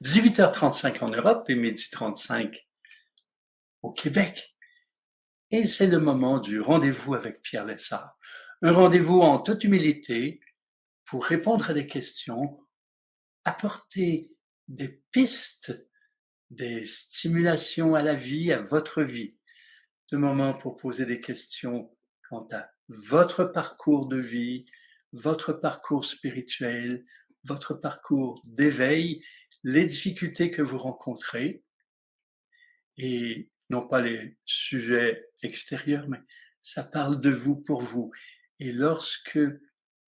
18h35 en Europe et 12h35 au Québec. Et c'est le moment du rendez-vous avec Pierre Lessard. Un rendez-vous en toute humilité pour répondre à des questions, apporter des pistes, des stimulations à la vie, à votre vie. Ce moment pour poser des questions quant à votre parcours de vie, votre parcours spirituel, votre parcours d'éveil, les difficultés que vous rencontrez et non pas les sujets extérieurs, mais ça parle de vous pour vous. Et lorsque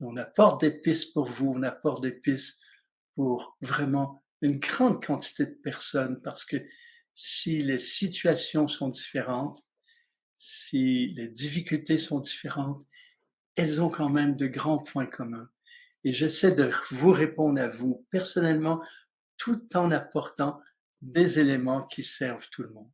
on apporte des pistes pour vous, on apporte des pistes pour vraiment une grande quantité de personnes, parce que si les situations sont différentes, si les difficultés sont différentes, elles ont quand même de grands points communs. Et j'essaie de vous répondre à vous personnellement, tout en apportant des éléments qui servent tout le monde.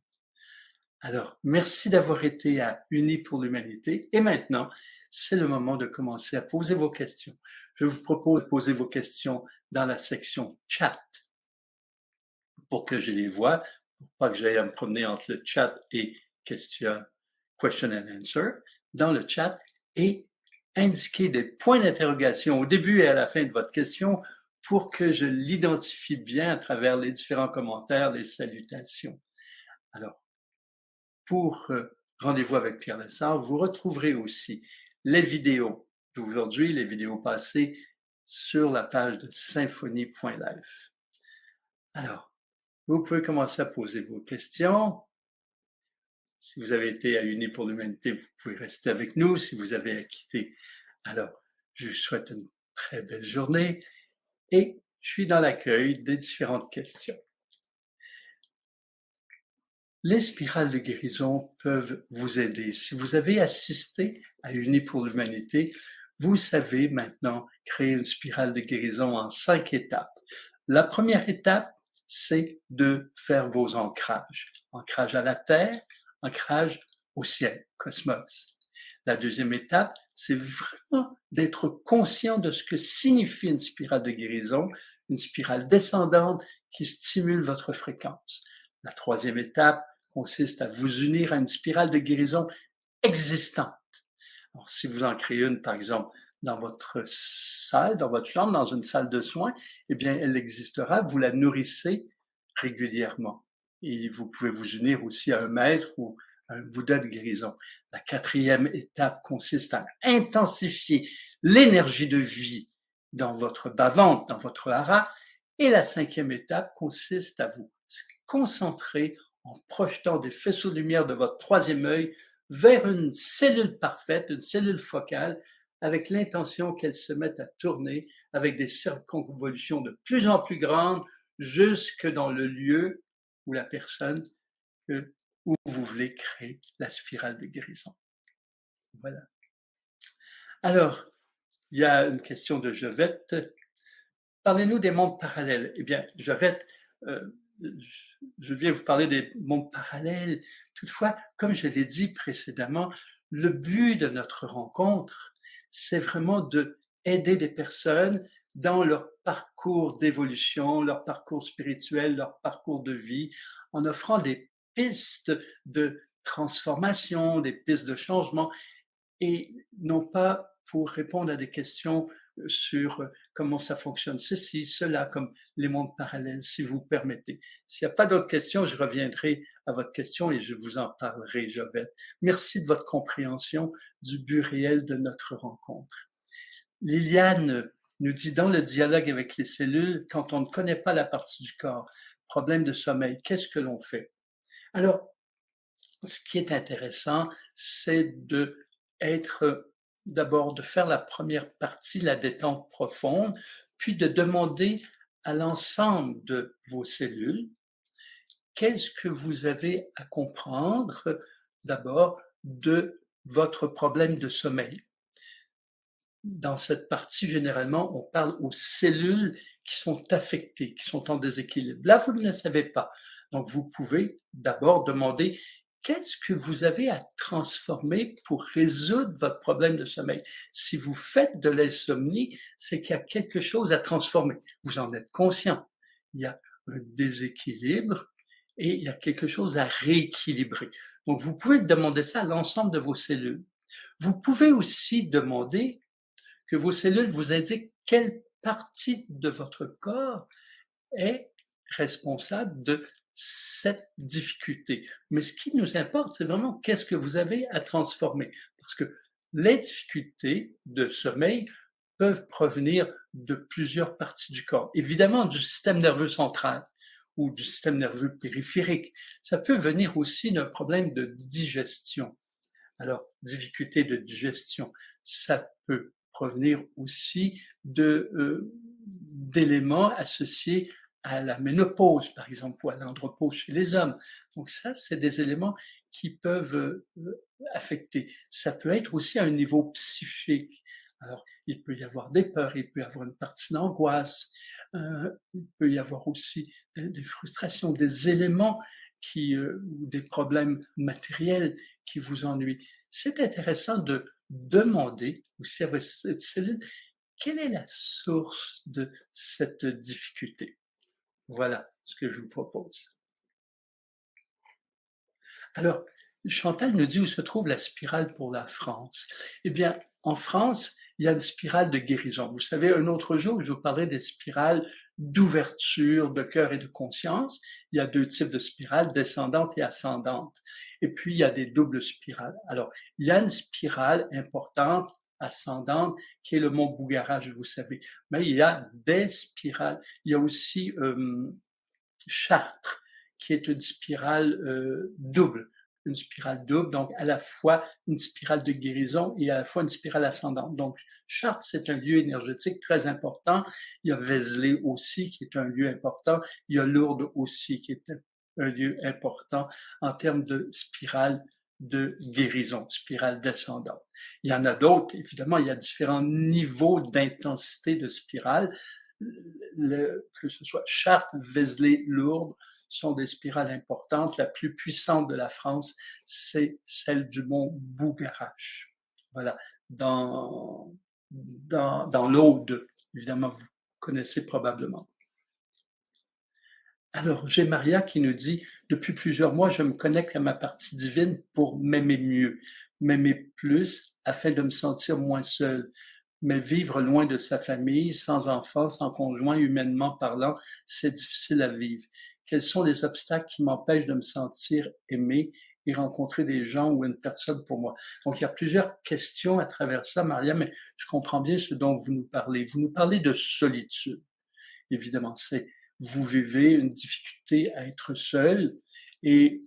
Alors, merci d'avoir été à Unis pour l'humanité. Et maintenant, c'est le moment de commencer à poser vos questions. Je vous propose de poser vos questions dans la section chat pour que je les vois, pour pas que j'aille à me promener entre le chat et question and answer, dans le chat, et indiquer des points d'interrogation au début et à la fin de votre question pour que je l'identifie bien à travers les différents commentaires, les salutations. Alors, pour Rendez-vous avec Pierre Lessard, vous retrouverez aussi les vidéos d'aujourd'hui, les vidéos passées sur la page de symphonie.life. Alors, vous pouvez commencer à poser vos questions. Si vous avez été à Unis pour l'humanité, vous pouvez rester avec nous. Si vous avez à quitter, alors je vous souhaite une très belle journée et je suis dans l'accueil des différentes questions. Les spirales de guérison peuvent vous aider. Si vous avez assisté à Unis pour l'humanité, vous savez maintenant créer une spirale de guérison en 5 étapes. La première étape, c'est de faire vos ancrages. Ancrage à la Terre, ancrage au ciel, cosmos. La deuxième étape, c'est vraiment d'être conscient de ce que signifie une spirale de guérison, une spirale descendante qui stimule votre fréquence. La troisième étape consiste à vous unir à une spirale de guérison existante. Alors, si vous en créez une, par exemple, dans votre salle, dans votre chambre, dans une salle de soins, eh bien, elle existera, vous la nourrissez régulièrement. Et vous pouvez vous unir aussi à un maître ou un Bouddha de guérison. La quatrième étape consiste à intensifier l'énergie de vie dans votre bas-ventre, dans votre hara. Et la cinquième étape consiste à vous concentrer en projetant des faisceaux de lumière de votre troisième œil vers une cellule parfaite, une cellule focale, avec l'intention qu'elle se mette à tourner avec des circonvolutions de plus en plus grandes jusque dans le lieu où la personne, où vous voulez créer la spirale de guérison. Voilà. Alors, il y a une question de Jovette. Parlez-nous des mondes parallèles. Eh bien, Jovette, je viens vous parler des mondes parallèles. Toutefois, comme je l'ai dit précédemment, le but de notre rencontre, c'est vraiment de aider des personnes dans leur parcours d'évolution, leur parcours spirituel, leur parcours de vie, en offrant des pistes de transformation, des pistes de changement, et non pas pour répondre à des questions sur comment ça fonctionne, ceci, cela, comme les mondes parallèles, si vous permettez. S'il n'y a pas d'autres questions, je reviendrai à votre question et je vous en parlerai, Jovette. Merci de votre compréhension du but réel de notre rencontre. Liliane nous dit, dans le dialogue avec les cellules, quand on ne connaît pas la partie du corps, problème de sommeil, qu'est-ce que l'on fait? Alors, ce qui est intéressant, c'est d'abord de faire la première partie, la détente profonde, puis de demander à l'ensemble de vos cellules qu'est-ce que vous avez à comprendre d'abord de votre problème de sommeil. Dans cette partie, généralement, on parle aux cellules qui sont affectées, qui sont en déséquilibre. Là, vous ne le savez pas. Donc, vous pouvez d'abord demander qu'est-ce que vous avez à transformer pour résoudre votre problème de sommeil. Si vous faites de l'insomnie, c'est qu'il y a quelque chose à transformer. Vous en êtes conscient. Il y a un déséquilibre et il y a quelque chose à rééquilibrer. Donc, vous pouvez demander ça à l'ensemble de vos cellules. Vous pouvez aussi demander que vos cellules vous indiquent quelle partie de votre corps est responsable de cette difficulté. Mais ce qui nous importe, c'est vraiment qu'est-ce que vous avez à transformer. Parce que les difficultés de sommeil peuvent provenir de plusieurs parties du corps. Évidemment, du système nerveux central ou du système nerveux périphérique. Ça peut venir aussi d'un problème de digestion. Alors, difficulté de digestion, ça peut provenir aussi d'éléments associés à la ménopause, par exemple, ou à l'andropause chez les hommes. Donc ça, c'est des éléments qui peuvent affecter. Ça peut être aussi à un niveau psychique. Alors, il peut y avoir des peurs, il peut y avoir une partie d'angoisse, il peut y avoir aussi des frustrations, des éléments ou des problèmes matériels qui vous ennuient. C'est intéressant de demander aussi à votre cellule quelle est la source de cette difficulté. Voilà ce que je vous propose. Alors, Chantal nous dit où se trouve la spirale pour la France. Eh bien, en France, il y a une spirale de guérison. Vous savez, un autre jour, je vous parlais des spirales d'ouverture de cœur et de conscience. Il y a 2 types de spirales, descendantes et ascendantes. Et puis, il y a des doubles spirales. Alors, il y a une spirale importante, ascendante, qui est le mont Bougarage, vous savez. Mais il y a des spirales. Il y a aussi Chartres, qui est une spirale double. Une spirale double, donc à la fois une spirale de guérison et à la fois une spirale ascendante. Donc, Chartres, c'est un lieu énergétique très important. Il y a Vézelay aussi, qui est un lieu important. Il y a Lourdes aussi, qui est un lieu important en termes de spirale de guérison, spirale descendante. Il y en a d'autres, évidemment, il y a différents niveaux d'intensité de spirale. Que ce soit Chartres, Vézelay, Lourdes, sont des spirales importantes. La plus puissante de la France, c'est celle du mont Bougarach. Voilà, dans l'Aude, évidemment, vous connaissez probablement. Alors, j'ai Maria qui nous dit, depuis plusieurs mois, je me connecte à ma partie divine pour m'aimer mieux, m'aimer plus, afin de me sentir moins seul. Mais vivre loin de sa famille, sans enfant, sans conjoint, humainement parlant, c'est difficile à vivre. Quels sont les obstacles qui m'empêchent de me sentir aimé et rencontrer des gens ou une personne pour moi? Donc, il y a plusieurs questions à travers ça, Maria, mais je comprends bien ce dont vous nous parlez. Vous nous parlez de solitude. Évidemment, vous vivez une difficulté à être seul et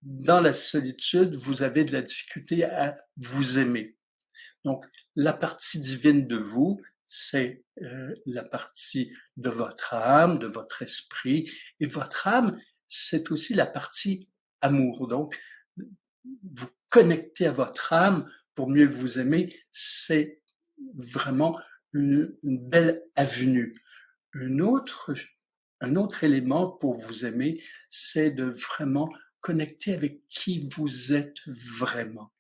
dans la solitude, vous avez de la difficulté à vous aimer. Donc, la partie divine de vous, c'est la partie de votre âme, de votre esprit. Et votre âme, c'est aussi la partie amour. Donc, vous connecter à votre âme pour mieux vous aimer, c'est vraiment une belle avenue. Un autre élément pour vous aimer, c'est de vraiment connecter avec qui vous êtes vraiment.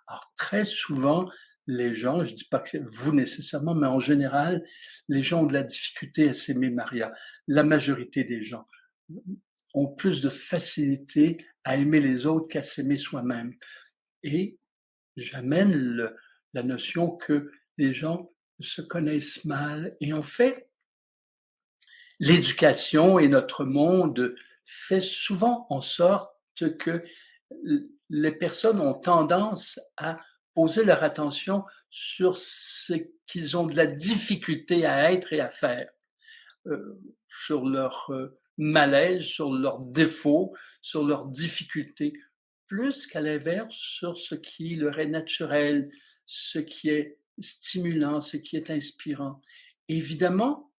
Alors, très souvent, les gens, je dis pas que c'est vous nécessairement, mais en général, les gens ont de la difficulté à s'aimer, Maria. La majorité des gens ont plus de facilité à aimer les autres qu'à s'aimer soi-même. Et j'amène la notion que les gens se connaissent mal. Et en fait, l'éducation et notre monde fait souvent en sorte que les personnes ont tendance à poser leur attention sur ce qu'ils ont de la difficulté à être et à faire, sur leur malaise, sur leurs défauts, sur leurs difficultés, plus qu'à l'inverse sur ce qui leur est naturel, ce qui est stimulant, ce qui est inspirant. Évidemment,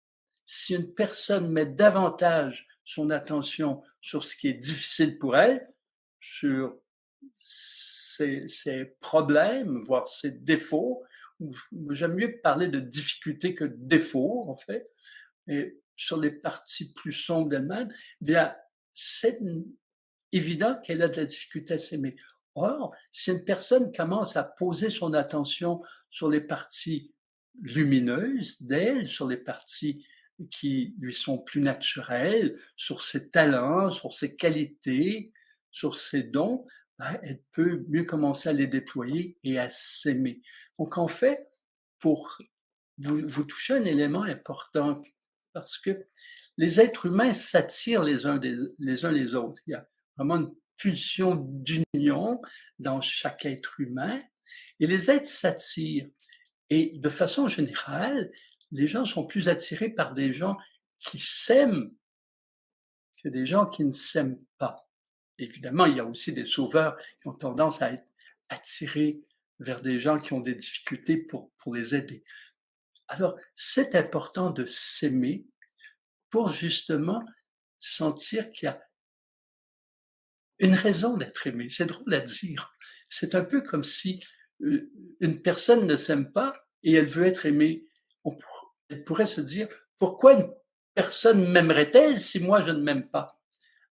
si une personne met davantage son attention sur ce qui est difficile pour elle, sur ses problèmes, voire ses défauts, ou j'aime mieux parler de difficultés que de défauts, en fait, et sur les parties plus sombres d'elle-même, bien, c'est évident qu'elle a de la difficulté à s'aimer. Or, si une personne commence à poser son attention sur les parties lumineuses d'elle, sur les parties qui lui sont plus naturelles, sur ses talents, sur ses qualités, sur ses dons, ben, elle peut mieux commencer à les déployer et à s'aimer. Donc en fait, pour vous touchez un élément important parce que les êtres humains s'attirent les uns les autres. Il y a vraiment une pulsion d'union dans chaque être humain et les êtres s'attirent. Et de façon générale, les gens sont plus attirés par des gens qui s'aiment que des gens qui ne s'aiment pas. Évidemment, il y a aussi des sauveurs qui ont tendance à être attirés vers des gens qui ont des difficultés pour les aider. Alors, c'est important de s'aimer pour justement sentir qu'il y a une raison d'être aimé. C'est drôle à dire. C'est un peu comme si une personne ne s'aime pas et elle veut être aimée. Elle pourrait se dire, pourquoi une personne m'aimerait-elle si moi je ne m'aime pas?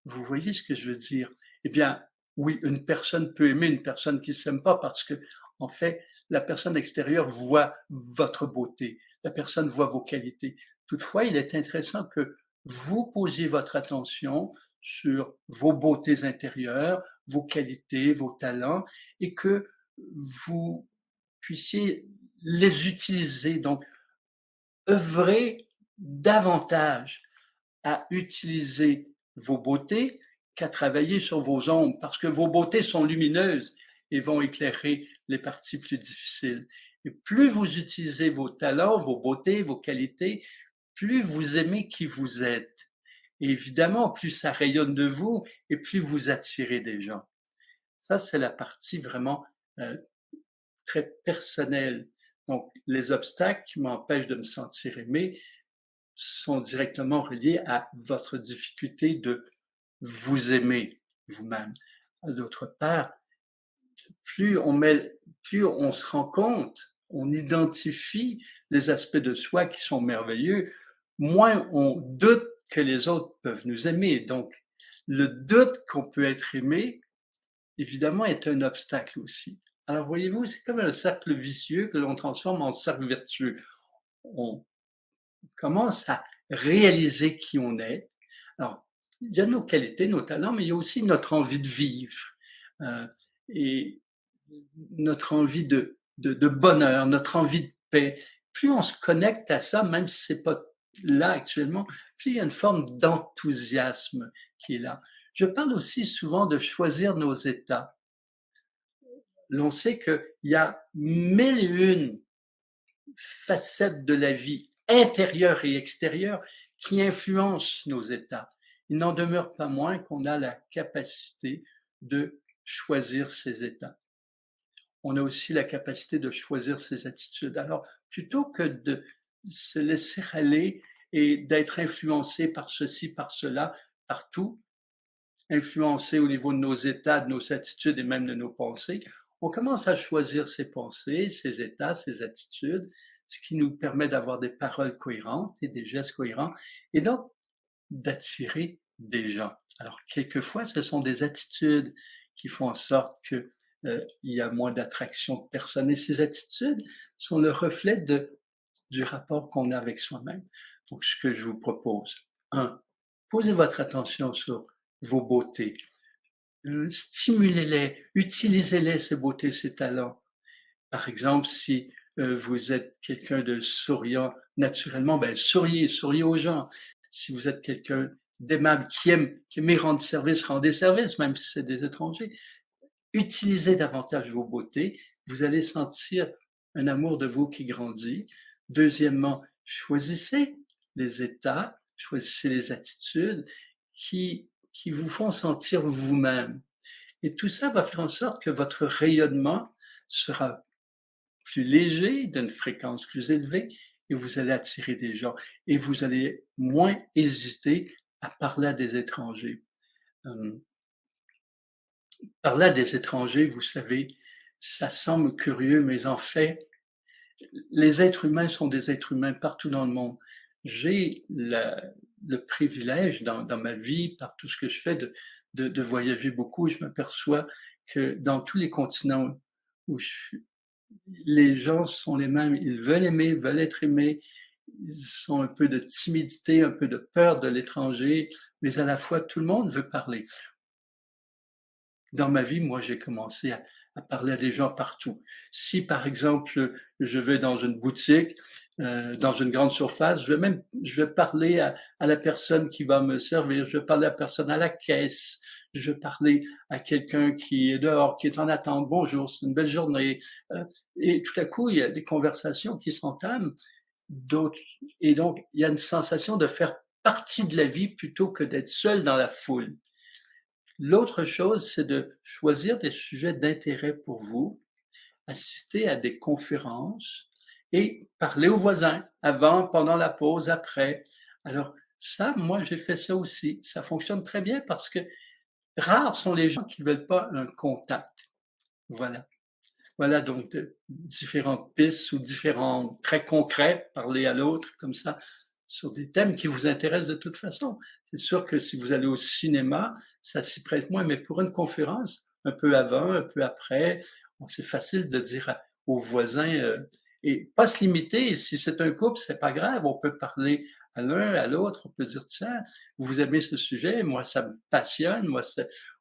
Vous voyez ce que je veux dire? Eh bien, oui, une personne peut aimer une personne qui ne s'aime pas parce que, en fait, la personne extérieure voit votre beauté, la personne voit vos qualités. Toutefois, il est intéressant que vous posiez votre attention sur vos beautés intérieures, vos qualités, vos talents, et que vous puissiez les utiliser. Donc, œuvrez davantage à utiliser vos beautés qu'à travailler sur vos ombres, parce que vos beautés sont lumineuses et vont éclairer les parties plus difficiles. Et plus vous utilisez vos talents, vos beautés, vos qualités, plus vous aimez qui vous êtes. Et évidemment, plus ça rayonne de vous et plus vous attirez des gens. Ça, c'est la partie vraiment euh, très personnelle. Donc, les obstacles qui m'empêchent de me sentir aimé sont directement reliés à votre difficulté de vous aimer vous-même. D'autre part, plus on se rend compte, on identifie les aspects de soi qui sont merveilleux, moins on doute que les autres peuvent nous aimer. Donc, le doute qu'on peut être aimé, évidemment, est un obstacle aussi. Alors, voyez-vous, c'est comme un cercle vicieux que l'on transforme en cercle vertueux. On commence à réaliser qui on est. Alors, il y a nos qualités, nos talents, mais il y a aussi notre envie de vivre et notre envie de bonheur, notre envie de paix. Plus on se connecte à ça, même si c'est pas là actuellement, plus il y a une forme d'enthousiasme qui est là. Je parle aussi souvent de choisir nos états. L'on sait qu'il y a mille et une facettes de la vie intérieure et extérieure qui influencent nos états. Il n'en demeure pas moins qu'on a la capacité de choisir ses états. On a aussi la capacité de choisir ses attitudes. Alors, plutôt que de se laisser aller et d'être influencé par ceci, par cela, par tout, influencé au niveau de nos états, de nos attitudes et même de nos pensées, on commence à choisir ses pensées, ses états, ses attitudes, ce qui nous permet d'avoir des paroles cohérentes et des gestes cohérents, et donc d'attirer des gens. Alors, quelquefois, ce sont des attitudes qui font en sorte que il y a moins d'attraction de personnes. Et ces attitudes sont le reflet du rapport qu'on a avec soi-même. Donc, ce que je vous propose, posez votre attention sur vos beautés. Stimulez-les, utilisez-les, ces beautés, ces talents. Par exemple, si vous êtes quelqu'un de souriant naturellement, ben souriez aux gens. Si vous êtes quelqu'un d'aimable, qui aime rendre service, rendez service, même si c'est des étrangers. Utilisez davantage vos beautés. Vous allez sentir un amour de vous qui grandit. Deuxièmement, choisissez les états, choisissez les attitudes qui vous font sentir vous-même. Et tout ça va faire en sorte que votre rayonnement sera plus léger, d'une fréquence plus élevée, et vous allez attirer des gens. Et vous allez moins hésiter à parler à des étrangers. Parler à des étrangers, vous savez, ça semble curieux, mais en fait, les êtres humains sont des êtres humains partout dans le monde. J'ai le privilège dans ma vie, par tout ce que je fais, de voyager beaucoup. Je m'aperçois que dans tous les continents où les gens sont les mêmes, ils veulent aimer, veulent être aimés, ils ont un peu de timidité, un peu de peur de l'étranger, mais à la fois tout le monde veut parler. Dans ma vie, moi, j'ai commencé à parler à des gens partout. Si, par exemple, je vais dans une boutique, dans une grande surface, je vais parler à la personne qui va me servir, je vais parler à la personne à la caisse, je vais parler à quelqu'un qui est dehors, qui est en attente. Bonjour, c'est une belle journée. Et tout à coup, il y a des conversations qui s'entament. D'autres, et donc, il y a une sensation de faire partie de la vie plutôt que d'être seul dans la foule. L'autre chose, c'est de choisir des sujets d'intérêt pour vous, assister à des conférences et parler aux voisins avant, pendant la pause, après. Alors ça, moi, j'ai fait ça aussi. Ça fonctionne très bien parce que rares sont les gens qui veulent pas un contact. Voilà. Voilà donc différentes pistes ou différents très concrets, parler à l'autre comme ça, sur des thèmes qui vous intéressent de toute façon. C'est sûr que si vous allez au cinéma, ça s'y prête moins, mais pour une conférence, un peu avant, un peu après, bon, c'est facile de dire aux voisins, et pas se limiter, si c'est un couple, c'est pas grave, on peut parler à l'un, à l'autre, on peut dire, tiens, vous aimez ce sujet, moi ça me passionne,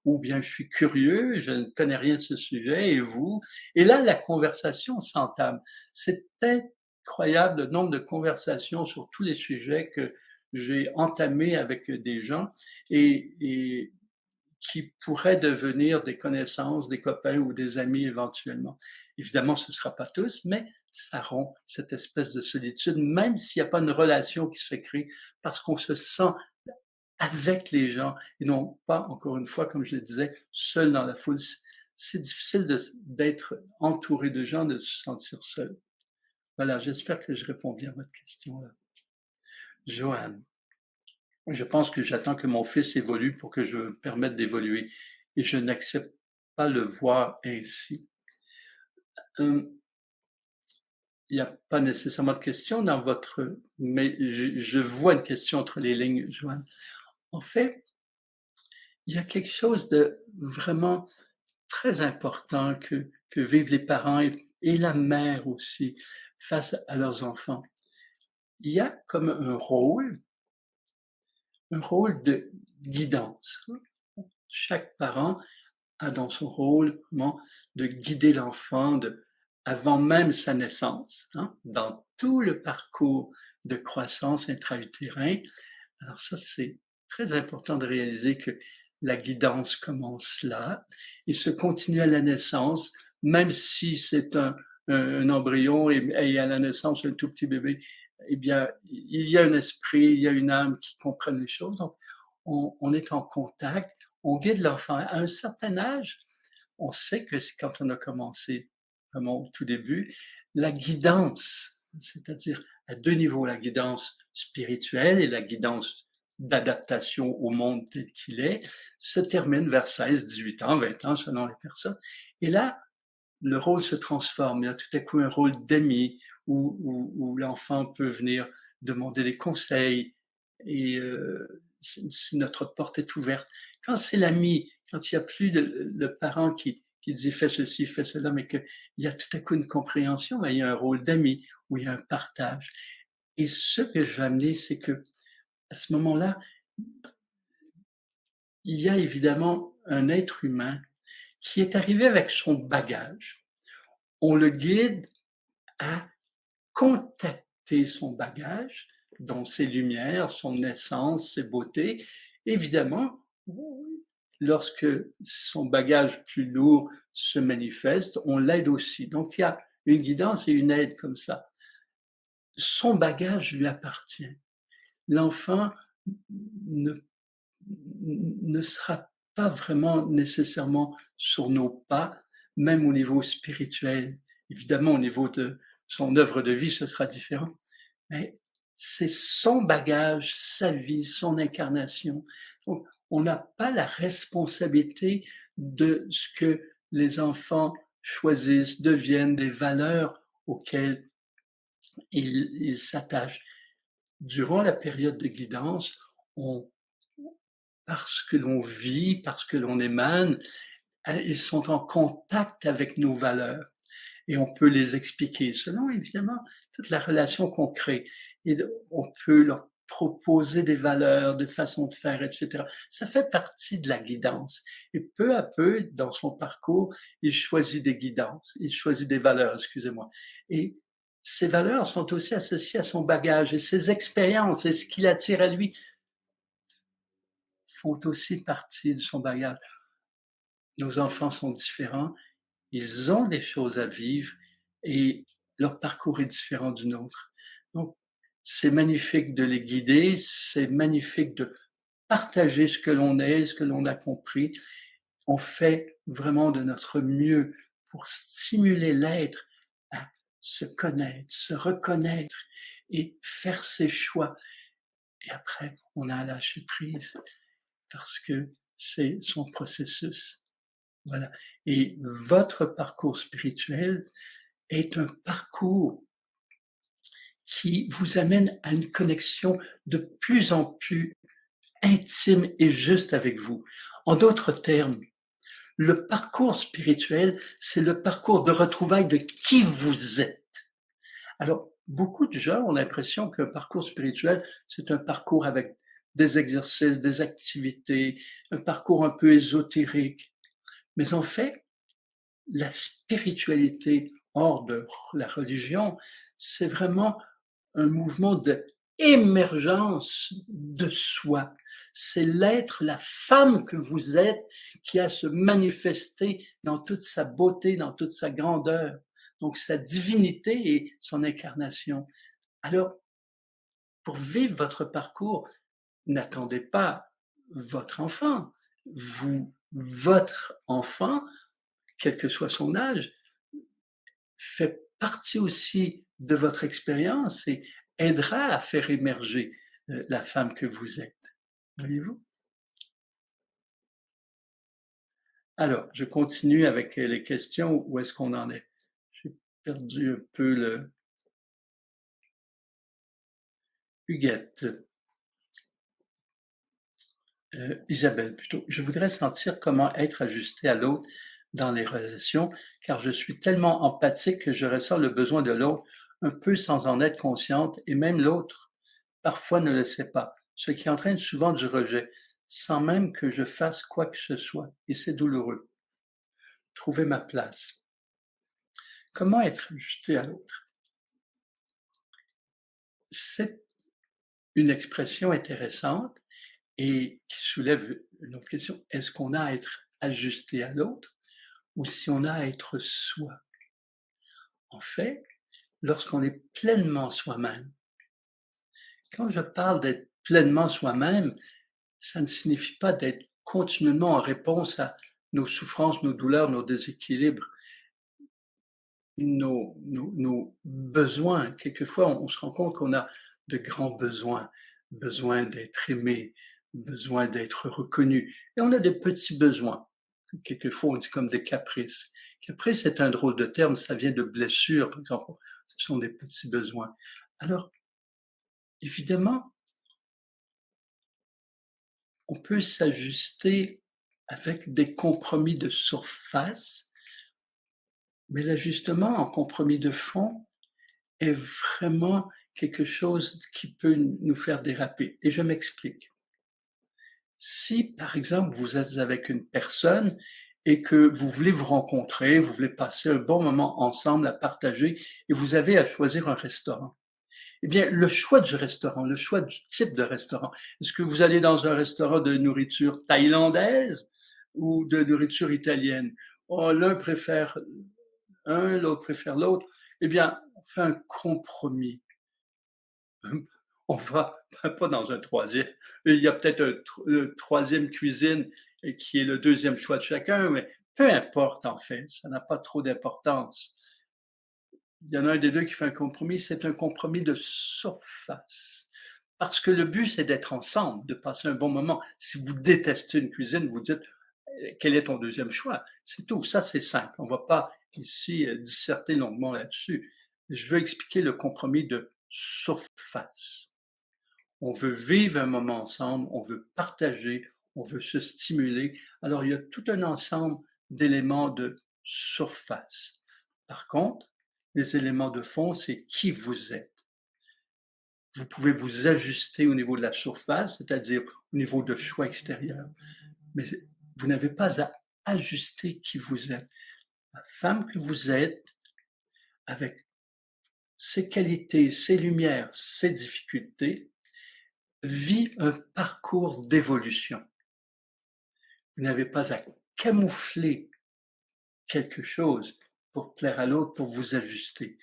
ou bien je suis curieux, je ne connais rien de ce sujet, et vous? Et là, la conversation s'entame. C'est incroyable le nombre de conversations sur tous les sujets que j'ai entamés avec des gens et qui pourraient devenir des connaissances, des copains ou des amis éventuellement. Évidemment, ce ne sera pas tous, mais ça rompt cette espèce de solitude, même s'il n'y a pas une relation qui se crée, parce qu'on se sent avec les gens et non pas, encore une fois, comme je le disais, seul dans la foule. C'est difficile d'être entouré de gens, de se sentir seul. Voilà, j'espère que je réponds bien à votre question là. Joanne, je pense que j'attends que mon fils évolue pour que je me permette d'évoluer et je n'accepte pas le voir ainsi. Il n'y a pas nécessairement de question dans votre, mais je vois une question entre les lignes, Joanne. En fait, il y a quelque chose de vraiment très important que vivent les parents et la mère aussi face à leurs enfants. Il y a comme un rôle de guidance. Chaque parent a dans son rôle comment, de guider l'enfant avant même sa naissance, hein, dans tout le parcours de croissance intra-utérin. Alors ça, c'est très important de réaliser que la guidance commence là et se continue à la naissance, même si c'est un embryon et à la naissance un tout petit bébé, eh bien, il y a un esprit, il y a une âme qui comprennent les choses. Donc, on est en contact, on guide l'enfant. À un certain âge, on sait que c'est quand on a commencé vraiment au tout début, la guidance, c'est-à-dire à deux niveaux, la guidance spirituelle et la guidance d'adaptation au monde tel qu'il est, se termine vers 16, 18 ans, 20 ans selon les personnes. Et là, le rôle se transforme. Il y a tout à coup un rôle d'ami où l'enfant peut venir demander des conseils et si notre porte est ouverte. Quand c'est l'ami, quand il n'y a plus le parent qui dit fais ceci, fais cela, mais qu'il y a tout à coup une compréhension, mais il y a un rôle d'ami où il y a un partage. Et ce que je veux amener, c'est que à ce moment-là, il y a évidemment un être humain qui est arrivé avec son bagage. On le guide à contacter son bagage, dont ses lumières, son essence, ses beautés. Évidemment, lorsque son bagage plus lourd se manifeste, on l'aide aussi. Donc il y a une guidance et une aide comme ça. Son bagage lui appartient. L'enfant ne, ne sera pas vraiment nécessairement sur nos pas, même au niveau spirituel. Évidemment, au niveau de son œuvre de vie, ce sera différent. Mais c'est son bagage, sa vie, son incarnation. Donc, on n'a pas la responsabilité de ce que les enfants choisissent, deviennent des valeurs auxquelles ils s'attachent. Durant la période de guidance, parce que l'on vit, parce que l'on émane, ils sont en contact avec nos valeurs et on peut les expliquer selon évidemment toute la relation qu'on crée. et on peut leur proposer des valeurs, des façons de faire, etc. Ça fait partie de la guidance. Et peu à peu, dans son parcours, il choisit des guidances, il choisit des valeurs, excusez-moi. Et ces valeurs sont aussi associées à son bagage et ses expériences et ce qui l'attire à lui font aussi partie de son bagage. Nos enfants sont différents, ils ont des choses à vivre et leur parcours est différent du nôtre. Donc, c'est magnifique de les guider, c'est magnifique de partager ce que l'on est, ce que l'on a compris. On fait vraiment de notre mieux pour stimuler l'être à se connaître, se reconnaître et faire ses choix. Et après, on a lâché prise parce que c'est son processus. Voilà. Et votre parcours spirituel est un parcours qui vous amène à une connexion de plus en plus intime et juste avec vous. En d'autres termes, le parcours spirituel, c'est le parcours de retrouvailles de qui vous êtes. Alors, beaucoup de gens ont l'impression qu'un parcours spirituel, c'est un parcours avec des exercices, des activités, un parcours un peu ésotérique. Mais en fait, la spiritualité hors de la religion, c'est vraiment un mouvement d'émergence de soi. C'est l'être, la femme que vous êtes qui a se manifester dans toute sa beauté, dans toute sa grandeur. Donc sa divinité et son incarnation. Alors, pour vivre votre parcours, n'attendez pas votre enfant. Votre enfant, quel que soit son âge, fait partie aussi de votre expérience et aidera à faire émerger la femme que vous êtes. Voyez-vous? Alors, je continue avec les questions. Où est-ce qu'on en est? J'ai perdu un peu le... Huguette. Isabelle plutôt. Je voudrais sentir comment être ajusté à l'autre dans les relations, car je suis tellement empathique que je ressens le besoin de l'autre un peu sans en être consciente, et même l'autre parfois ne le sait pas, ce qui entraîne souvent du rejet, sans même que je fasse quoi que ce soit, et c'est douloureux. Trouver ma place. Comment être ajusté à l'autre? C'est une expression intéressante et qui soulève une autre question. Est-ce qu'on a à être ajusté à l'autre ou si on a à être soi? En fait, lorsqu'on est pleinement soi-même, quand je parle d'être pleinement soi-même, ça ne signifie pas d'être continuellement en réponse à nos souffrances, nos douleurs, nos déséquilibres, nos besoins. Quelquefois, on se rend compte qu'on a de grands besoins, besoin d'être aimé, besoin d'être reconnu. Et on a des petits besoins. Quelquefois, on dit comme des caprices. Caprice est un drôle de terme, ça vient de blessure, par exemple. Ce sont des petits besoins. Alors, évidemment, on peut s'ajuster avec des compromis de surface, mais l'ajustement en compromis de fond est vraiment quelque chose qui peut nous faire déraper. Et je m'explique. Si, par exemple, vous êtes avec une personne et que vous voulez vous rencontrer, vous voulez passer un bon moment ensemble à partager et vous avez à choisir un restaurant, eh bien, le choix du restaurant, le choix du type de restaurant, est-ce que vous allez dans un restaurant de nourriture thaïlandaise ou de nourriture italienne? Oh, l'un préfère un, l'autre préfère l'autre. Eh bien, on fait un compromis. On va pas dans un troisième. Il y a peut-être une troisième cuisine qui est le deuxième choix de chacun, mais peu importe en fait, ça n'a pas trop d'importance. Il y en a un des deux qui fait un compromis, c'est un compromis de surface. Parce que le but, c'est d'être ensemble, de passer un bon moment. Si vous détestez une cuisine, vous dites, quel est ton deuxième choix? C'est tout. Ça, c'est simple. On ne va pas ici disserter longuement là-dessus. Je veux expliquer le compromis de surface. On veut vivre un moment ensemble, on veut partager, on veut se stimuler. Alors, il y a tout un ensemble d'éléments de surface. Par contre, les éléments de fond, c'est qui vous êtes. Vous pouvez vous ajuster au niveau de la surface, c'est-à-dire au niveau de choix extérieur. Mais vous n'avez pas à ajuster qui vous êtes. La femme que vous êtes, avec ses qualités, ses lumières, ses difficultés, vit un parcours d'évolution. Vous n'avez pas à camoufler quelque chose pour plaire à l'autre, pour vous ajuster.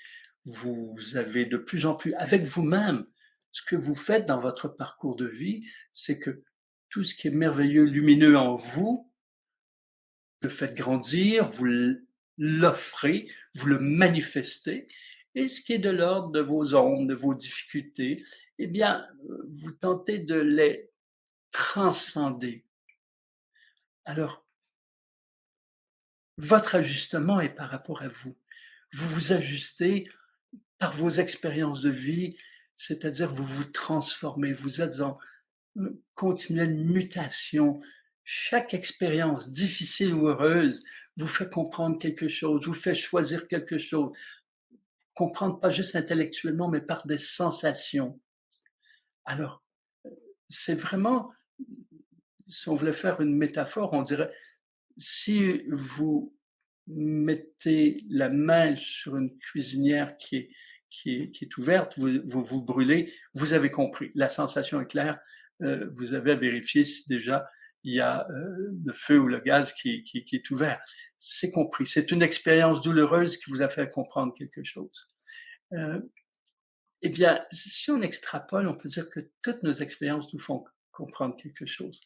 Vous avez de plus en plus, avec vous-même, ce que vous faites dans votre parcours de vie, c'est que tout ce qui est merveilleux, lumineux en vous, le faites grandir, vous l'offrez, vous le manifestez, et ce qui est de l'ordre de vos ombres, de vos difficultés, eh bien, vous tentez de les transcender. Alors, votre ajustement est par rapport à vous. Vous vous ajustez par vos expériences de vie, c'est-à-dire vous vous transformez, vous êtes en continuelle mutation. Chaque expérience, difficile ou heureuse, vous fait comprendre quelque chose, vous fait choisir quelque chose. Comprendre pas juste intellectuellement, mais par des sensations. Alors, c'est vraiment, si on voulait faire une métaphore, on dirait, si vous mettez la main sur une cuisinière qui est ouverte, vous brûlez, vous avez compris. La sensation est claire, vous avez à vérifier si déjà il y a le feu ou le gaz qui est ouvert. C'est compris. C'est une expérience douloureuse qui vous a fait comprendre quelque chose. Eh bien, si on extrapole, on peut dire que toutes nos expériences nous font comprendre quelque chose.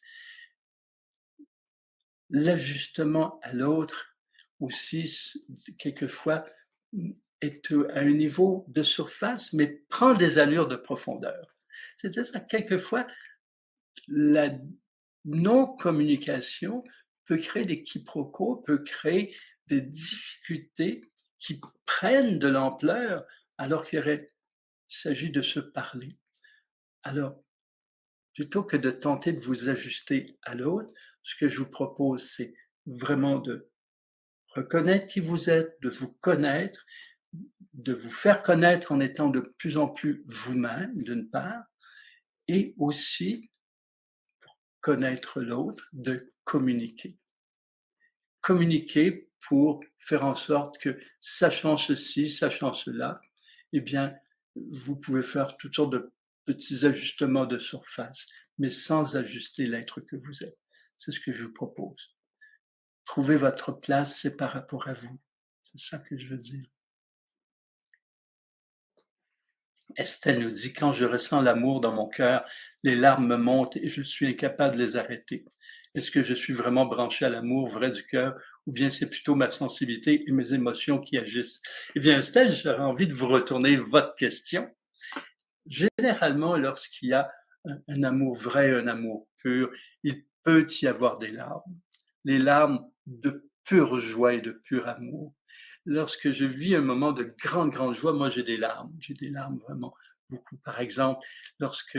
L'ajustement à l'autre aussi, quelquefois, est à un niveau de surface, mais prend des allures de profondeur. C'est-à-dire que quelquefois, la non-communication peut créer des quiproquos, peut créer des difficultés qui prennent de l'ampleur alors qu'il s'agit de se parler. Alors, plutôt que de tenter de vous ajuster à l'autre, ce que je vous propose, c'est vraiment de reconnaître qui vous êtes, de vous connaître, de vous faire connaître en étant de plus en plus vous-même, d'une part, et aussi, pour connaître l'autre, de communiquer. Communiquer pour faire en sorte que, sachant ceci, sachant cela, eh bien, vous pouvez faire toutes sortes de petits ajustements de surface, mais sans ajuster l'être que vous êtes. C'est ce que je vous propose. Trouver votre place, c'est par rapport à vous. C'est ça que je veux dire. Estelle nous dit, quand je ressens l'amour dans mon cœur, les larmes me montent et je suis incapable de les arrêter. Est-ce que je suis vraiment branché à l'amour vrai du cœur ou bien c'est plutôt ma sensibilité et mes émotions qui agissent? Eh bien, Estelle, j'aurais envie de vous retourner votre question. Généralement, lorsqu'il y a un amour vrai, un amour pur, il peut y avoir des larmes. Les larmes de pure joie et de pur amour. Lorsque je vis un moment de grande, grande joie, moi j'ai des larmes vraiment beaucoup. Par exemple, lorsque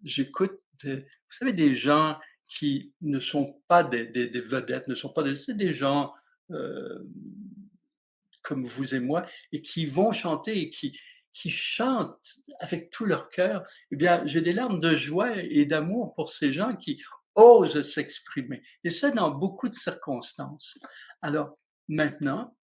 j'écoute, vous savez, des gens qui ne sont pas des vedettes, ne sont pas c'est des gens euh, comme vous et moi, et qui vont chanter et qui chantent avec tout leur cœur, eh bien, j'ai des larmes de joie et d'amour pour ces gens qui osent s'exprimer. Et ça, dans beaucoup de circonstances. Alors, maintenant,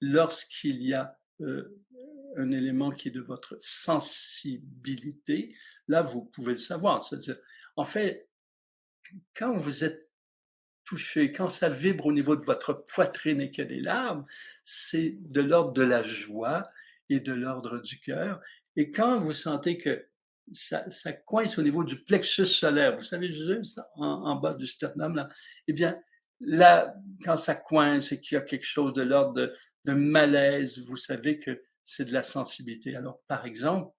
lorsqu'il y a un élément qui est de votre sensibilité, là, vous pouvez le savoir. C'est-à-dire, en fait, quand vous êtes touché, quand ça vibre au niveau de votre poitrine et qu'il y a des larmes, c'est de l'ordre de la joie et de l'ordre du cœur. Et quand vous sentez que ça coince au niveau du plexus solaire, vous savez, juste en bas du sternum, là, eh bien, là, quand ça coince et qu'il y a quelque chose de l'ordre de malaise, vous savez que c'est de la sensibilité. Alors, par exemple,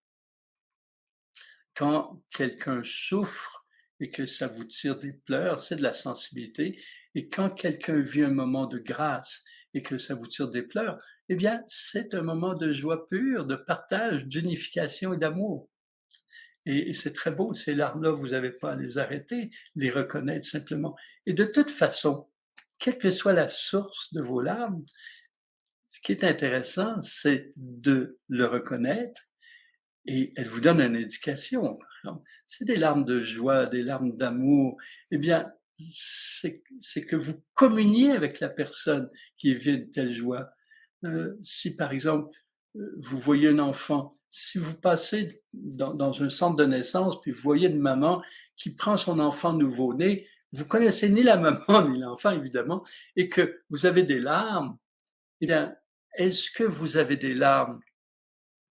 quand quelqu'un souffre et que ça vous tire des pleurs, c'est de la sensibilité. Et quand quelqu'un vit un moment de grâce et que ça vous tire des pleurs, eh bien, c'est un moment de joie pure, de partage, d'unification et d'amour. Et c'est très beau, ces larmes-là, vous n'avez pas à les arrêter, les reconnaître simplement. Et de toute façon, quelle que soit la source de vos larmes, ce qui est intéressant, c'est de le reconnaître, et elle vous donne une indication, par exemple. C'est des larmes de joie, des larmes d'amour. Eh bien, c'est que vous communiez avec la personne qui vit une telle joie. Si par exemple, vous voyez un enfant, si vous passez dans un centre de naissance, puis vous voyez une maman qui prend son enfant nouveau-né, vous connaissez ni la maman ni l'enfant, évidemment, et que vous avez des larmes, eh bien, est-ce que vous avez des larmes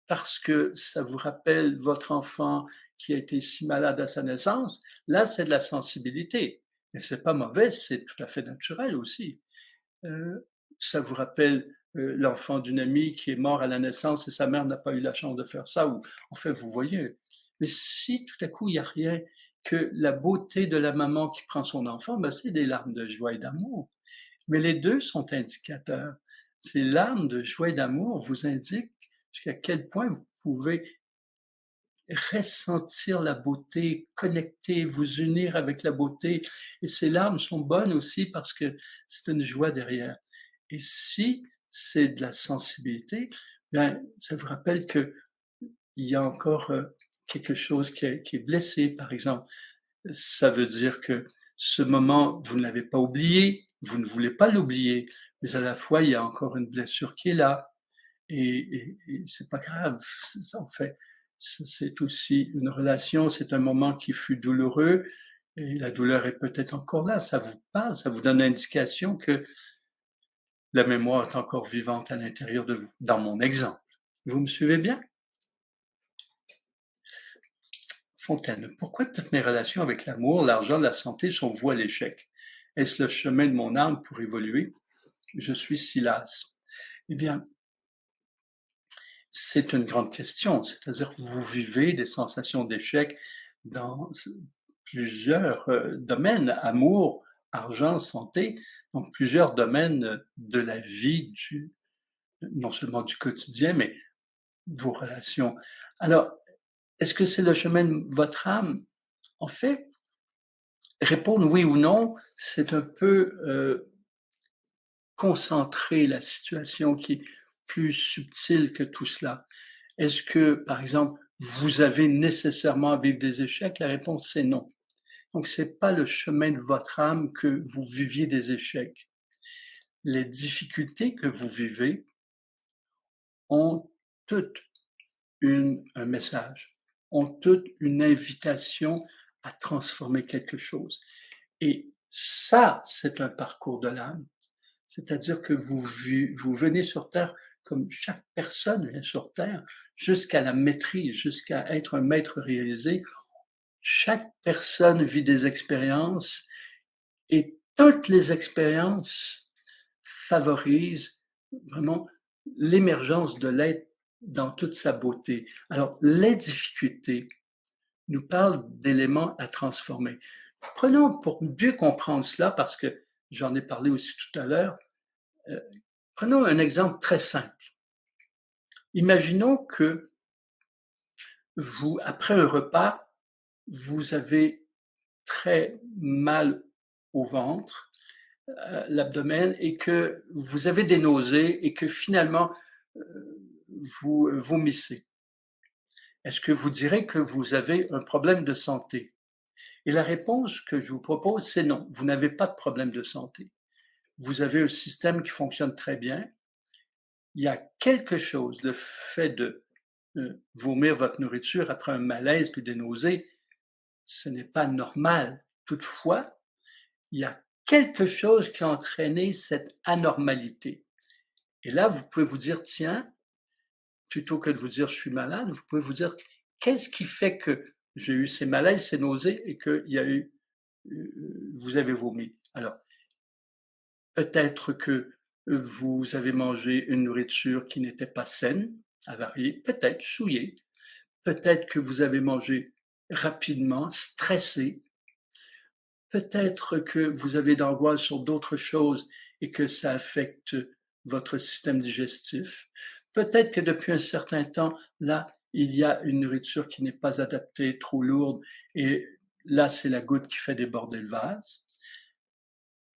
parce que ça vous rappelle votre enfant qui a été si malade à sa naissance? Là, c'est de la sensibilité. Et c'est pas mauvais, c'est tout à fait naturel aussi. Ça vous rappelle l'enfant d'une amie qui est mort à la naissance et sa mère n'a pas eu la chance de faire ça, ou en fait, vous voyez. Mais si tout à coup, il n'y a rien que la beauté de la maman qui prend son enfant, ben, c'est des larmes de joie et d'amour. Mais les deux sont indicateurs. Ces larmes de joie et d'amour vous indiquent jusqu'à quel point vous pouvez ressentir la beauté, connecter, vous unir avec la beauté. Et ces larmes sont bonnes aussi parce que c'est une joie derrière. Et si c'est de la sensibilité, bien, ça vous rappelle que il y a encore quelque chose qui est blessé, par exemple. Ça veut dire que ce moment, vous ne l'avez pas oublié, vous ne voulez pas l'oublier, mais à la fois, il y a encore une blessure qui est là. Et c'est pas grave. En fait, c'est aussi une relation, c'est un moment qui fut douloureux, et la douleur est peut-être encore là. Ça vous parle, ça vous donne l'indication que la mémoire est encore vivante à l'intérieur de vous, dans mon exemple. Vous me suivez bien? Fontaine, pourquoi toutes mes relations avec l'amour, l'argent, la santé sont vouées à l'échec? Est-ce le chemin de mon âme pour évoluer? Je suis si lasse. Eh bien, c'est une grande question, c'est-à-dire que vous vivez des sensations d'échec dans plusieurs domaines, amour, argent, santé, donc plusieurs domaines de la vie, non seulement du quotidien, mais vos relations. Alors, est-ce que c'est le chemin de votre âme? En fait, répondre oui ou non, c'est un peu concentrer la situation qui est plus subtile que tout cela. Est-ce que, par exemple, vous avez nécessairement à vivre des échecs? La réponse, c'est non. Donc, c'est pas le chemin de votre âme que vous viviez des échecs. Les difficultés que vous vivez ont toutes un message, ont toutes une invitation à transformer quelque chose. Et ça, c'est un parcours de l'âme. C'est-à-dire que vous venez sur Terre comme chaque personne vient sur Terre, jusqu'à la maîtrise, jusqu'à être un maître réalisé. Chaque personne vit des expériences et toutes les expériences favorisent vraiment l'émergence de l'être dans toute sa beauté. Alors, les difficultés nous parlent d'éléments à transformer. Prenons pour mieux comprendre cela, parce que j'en ai parlé aussi tout à l'heure, prenons un exemple très simple. Imaginons que vous, après un repas, vous avez très mal au ventre, l'abdomen, et que vous avez des nausées et que finalement vous vomissez. Est-ce que vous direz que vous avez un problème de santé? Et la réponse que je vous propose, c'est non. Vous n'avez pas de problème de santé. Vous avez un système qui fonctionne très bien. Il y a quelque chose, le fait de vomir votre nourriture après un malaise puis des nausées, ce n'est pas normal. Toutefois, il y a quelque chose qui a entraîné cette anormalité. Et là, vous pouvez vous dire, tiens, plutôt que de vous dire je suis malade, vous pouvez vous dire qu'est-ce qui fait que j'ai eu ces malaises, ces nausées et que vous avez vomi. Alors, peut-être que vous avez mangé une nourriture qui n'était pas saine, avariée, peut-être souillée. Peut-être que vous avez mangé rapidement, stressé. Peut-être que vous avez d'angoisse sur d'autres choses et que ça affecte votre système digestif. Peut-être que depuis un certain temps, là, il y a une nourriture qui n'est pas adaptée, trop lourde, et là, c'est la goutte qui fait déborder le vase.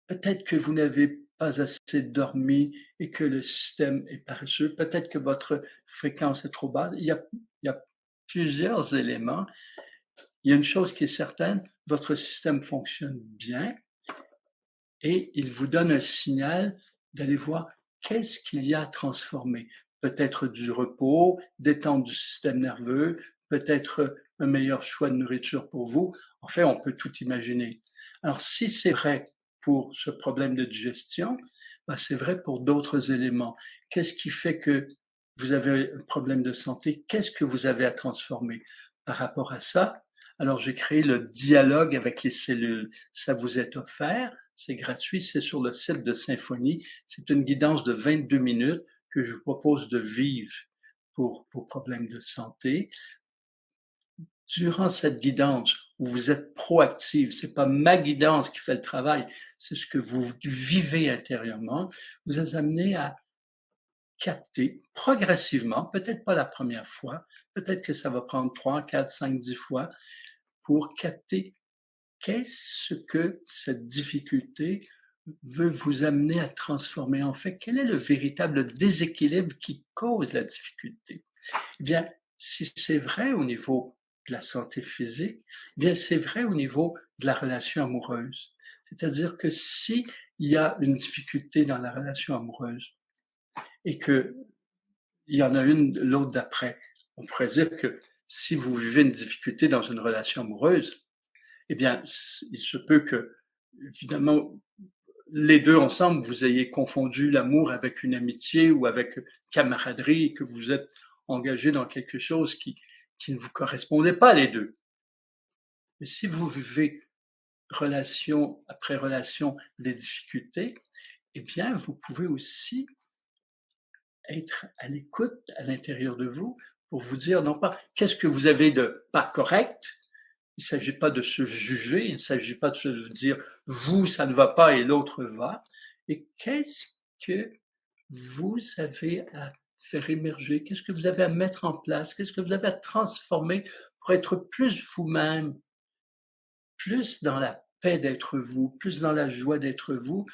Peut-être que vous n'avez pas assez dormi et que le système est paresseux. Peut-être que votre fréquence est trop basse. Il y a plusieurs éléments. Il y a une chose qui est certaine, votre système fonctionne bien et il vous donne un signal d'aller voir qu'est-ce qu'il y a à transformer. Peut-être du repos, détente du système nerveux, peut-être un meilleur choix de nourriture pour vous. En fait, on peut tout imaginer. Alors, si c'est vrai pour ce problème de digestion, ben c'est vrai pour d'autres éléments. Qu'est-ce qui fait que vous avez un problème de santé? Qu'est-ce que vous avez à transformer? Par rapport à ça, alors j'ai créé le dialogue avec les cellules. Ça vous est offert, c'est gratuit, c'est sur le site de Symphonie. C'est une guidance de 22 minutes que je vous propose de vivre pour vos problèmes de santé. Durant cette guidance, où vous êtes proactive, c'est pas ma guidance qui fait le travail, c'est ce que vous vivez intérieurement, vous êtes amené à capter progressivement, peut-être pas la première fois, peut-être que ça va prendre 3, 4, 5, 10 fois, pour capter qu'est-ce que cette difficulté veut vous amener à transformer. En fait, quel est le véritable déséquilibre qui cause la difficulté? Eh bien, si c'est vrai au niveau de la santé physique, eh bien, c'est vrai au niveau de la relation amoureuse. C'est-à-dire que si il y a une difficulté dans la relation amoureuse et que il y en a une l'autre d'après, on pourrait dire que si vous vivez une difficulté dans une relation amoureuse, eh bien, il se peut que, évidemment, les deux ensemble, vous ayez confondu l'amour avec une amitié ou avec camaraderie et que vous êtes engagé dans quelque chose qui ne vous correspondait pas les deux. Mais si vous vivez relation après relation des difficultés, eh bien, vous pouvez aussi être à l'écoute à l'intérieur de vous pour vous dire non pas qu'est-ce que vous avez de pas correct. Il ne s'agit pas de se juger, il ne s'agit pas de se dire vous, ça ne va pas et l'autre va. Et qu'est-ce que vous avez à faire émerger? Qu'est-ce que vous avez à mettre en place? Qu'est-ce que vous avez à transformer pour être plus vous-même, plus dans la paix d'être vous, plus dans la joie d'être vous,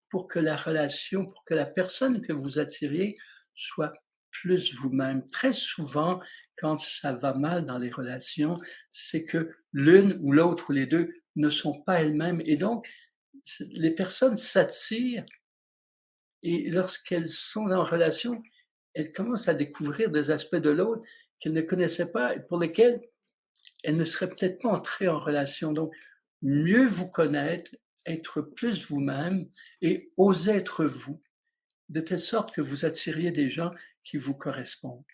pour que la relation, pour que la personne que vous attiriez soit plus vous-même. Très souvent, quand ça va mal dans les relations, c'est que l'une ou l'autre ou les deux ne sont pas elles-mêmes. Et donc, les personnes s'attirent et lorsqu'elles sont en relation, elles commencent à découvrir des aspects de l'autre qu'elles ne connaissaient pas et pour lesquels elles ne seraient peut-être pas entrées en relation. Donc, mieux vous connaître, être plus vous-même et oser être vous, de telle sorte que vous attiriez des gens qui vous correspondent.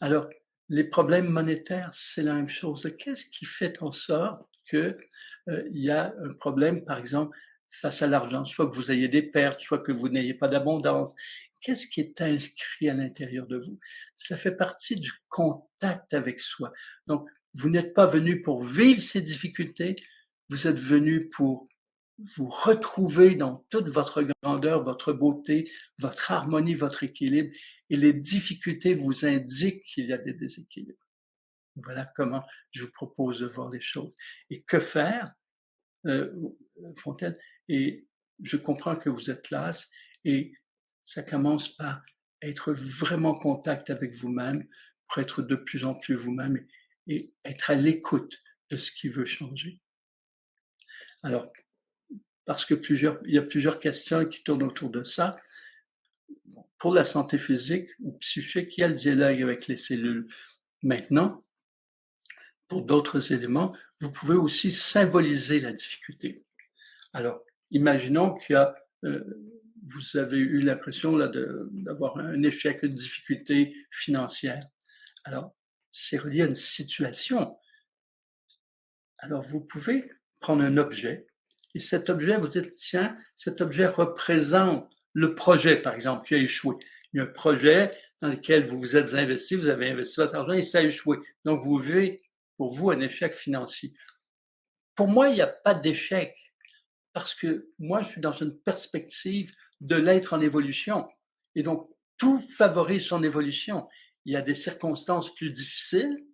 Alors, les problèmes monétaires, c'est la même chose. Qu'est-ce qui fait en sorte que il y a un problème, par exemple, face à l'argent, soit que vous ayez des pertes, soit que vous n'ayez pas d'abondance? Qu'est-ce qui est inscrit à l'intérieur de vous? Ça fait partie du contact avec soi. Donc, vous n'êtes pas venu pour vivre ces difficultés, vous êtes venu pour vous retrouver dans toute votre grandeur, votre beauté, votre harmonie, votre équilibre, et les difficultés vous indiquent qu'il y a des déséquilibres. Voilà comment je vous propose de voir les choses. Et que faire, euh, Fontaine? Et je comprends que vous êtes lasse, et ça commence par être vraiment en contact avec vous-même, pour être de plus en plus vous-même et être à l'écoute de ce qui veut changer. Alors, parce que il y a plusieurs questions qui tournent autour de ça. Pour la santé physique ou psychique, il y a le dialogue avec les cellules. Maintenant, pour d'autres éléments, vous pouvez aussi symboliser la difficulté. Alors, imaginons qu'il y a, vous avez eu l'impression là d'avoir un échec, une difficulté financière. Alors, c'est relié à une situation. Alors, vous pouvez prendre un objet et cet objet, vous dites, tiens, cet objet représente le projet, par exemple, qui a échoué. Il y a un projet dans lequel vous vous êtes investi, vous avez investi votre argent et ça a échoué. Donc, vous vivez, pour vous, un échec financier. Pour moi, il n'y a pas d'échec parce que moi, je suis dans une perspective de l'être en évolution. Et donc, tout favorise son évolution. Il y a des circonstances plus difficiles,